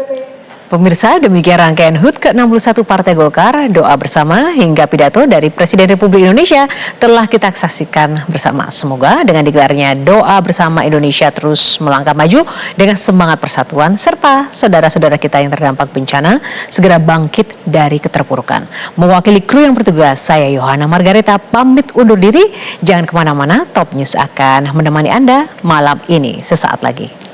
Pemirsa, demikian rangkaian HUT ke-61 Partai Golkar, doa bersama hingga pidato dari Presiden Republik Indonesia telah kita saksikan bersama. Semoga dengan digelarnya doa bersama Indonesia terus melangkah maju dengan semangat persatuan serta saudara-saudara kita yang terdampak bencana segera bangkit dari keterpurukan. Mewakili kru yang bertugas, saya Yohana Margareta pamit undur diri. Jangan kemana-mana, Top News akan menemani Anda malam ini sesaat lagi.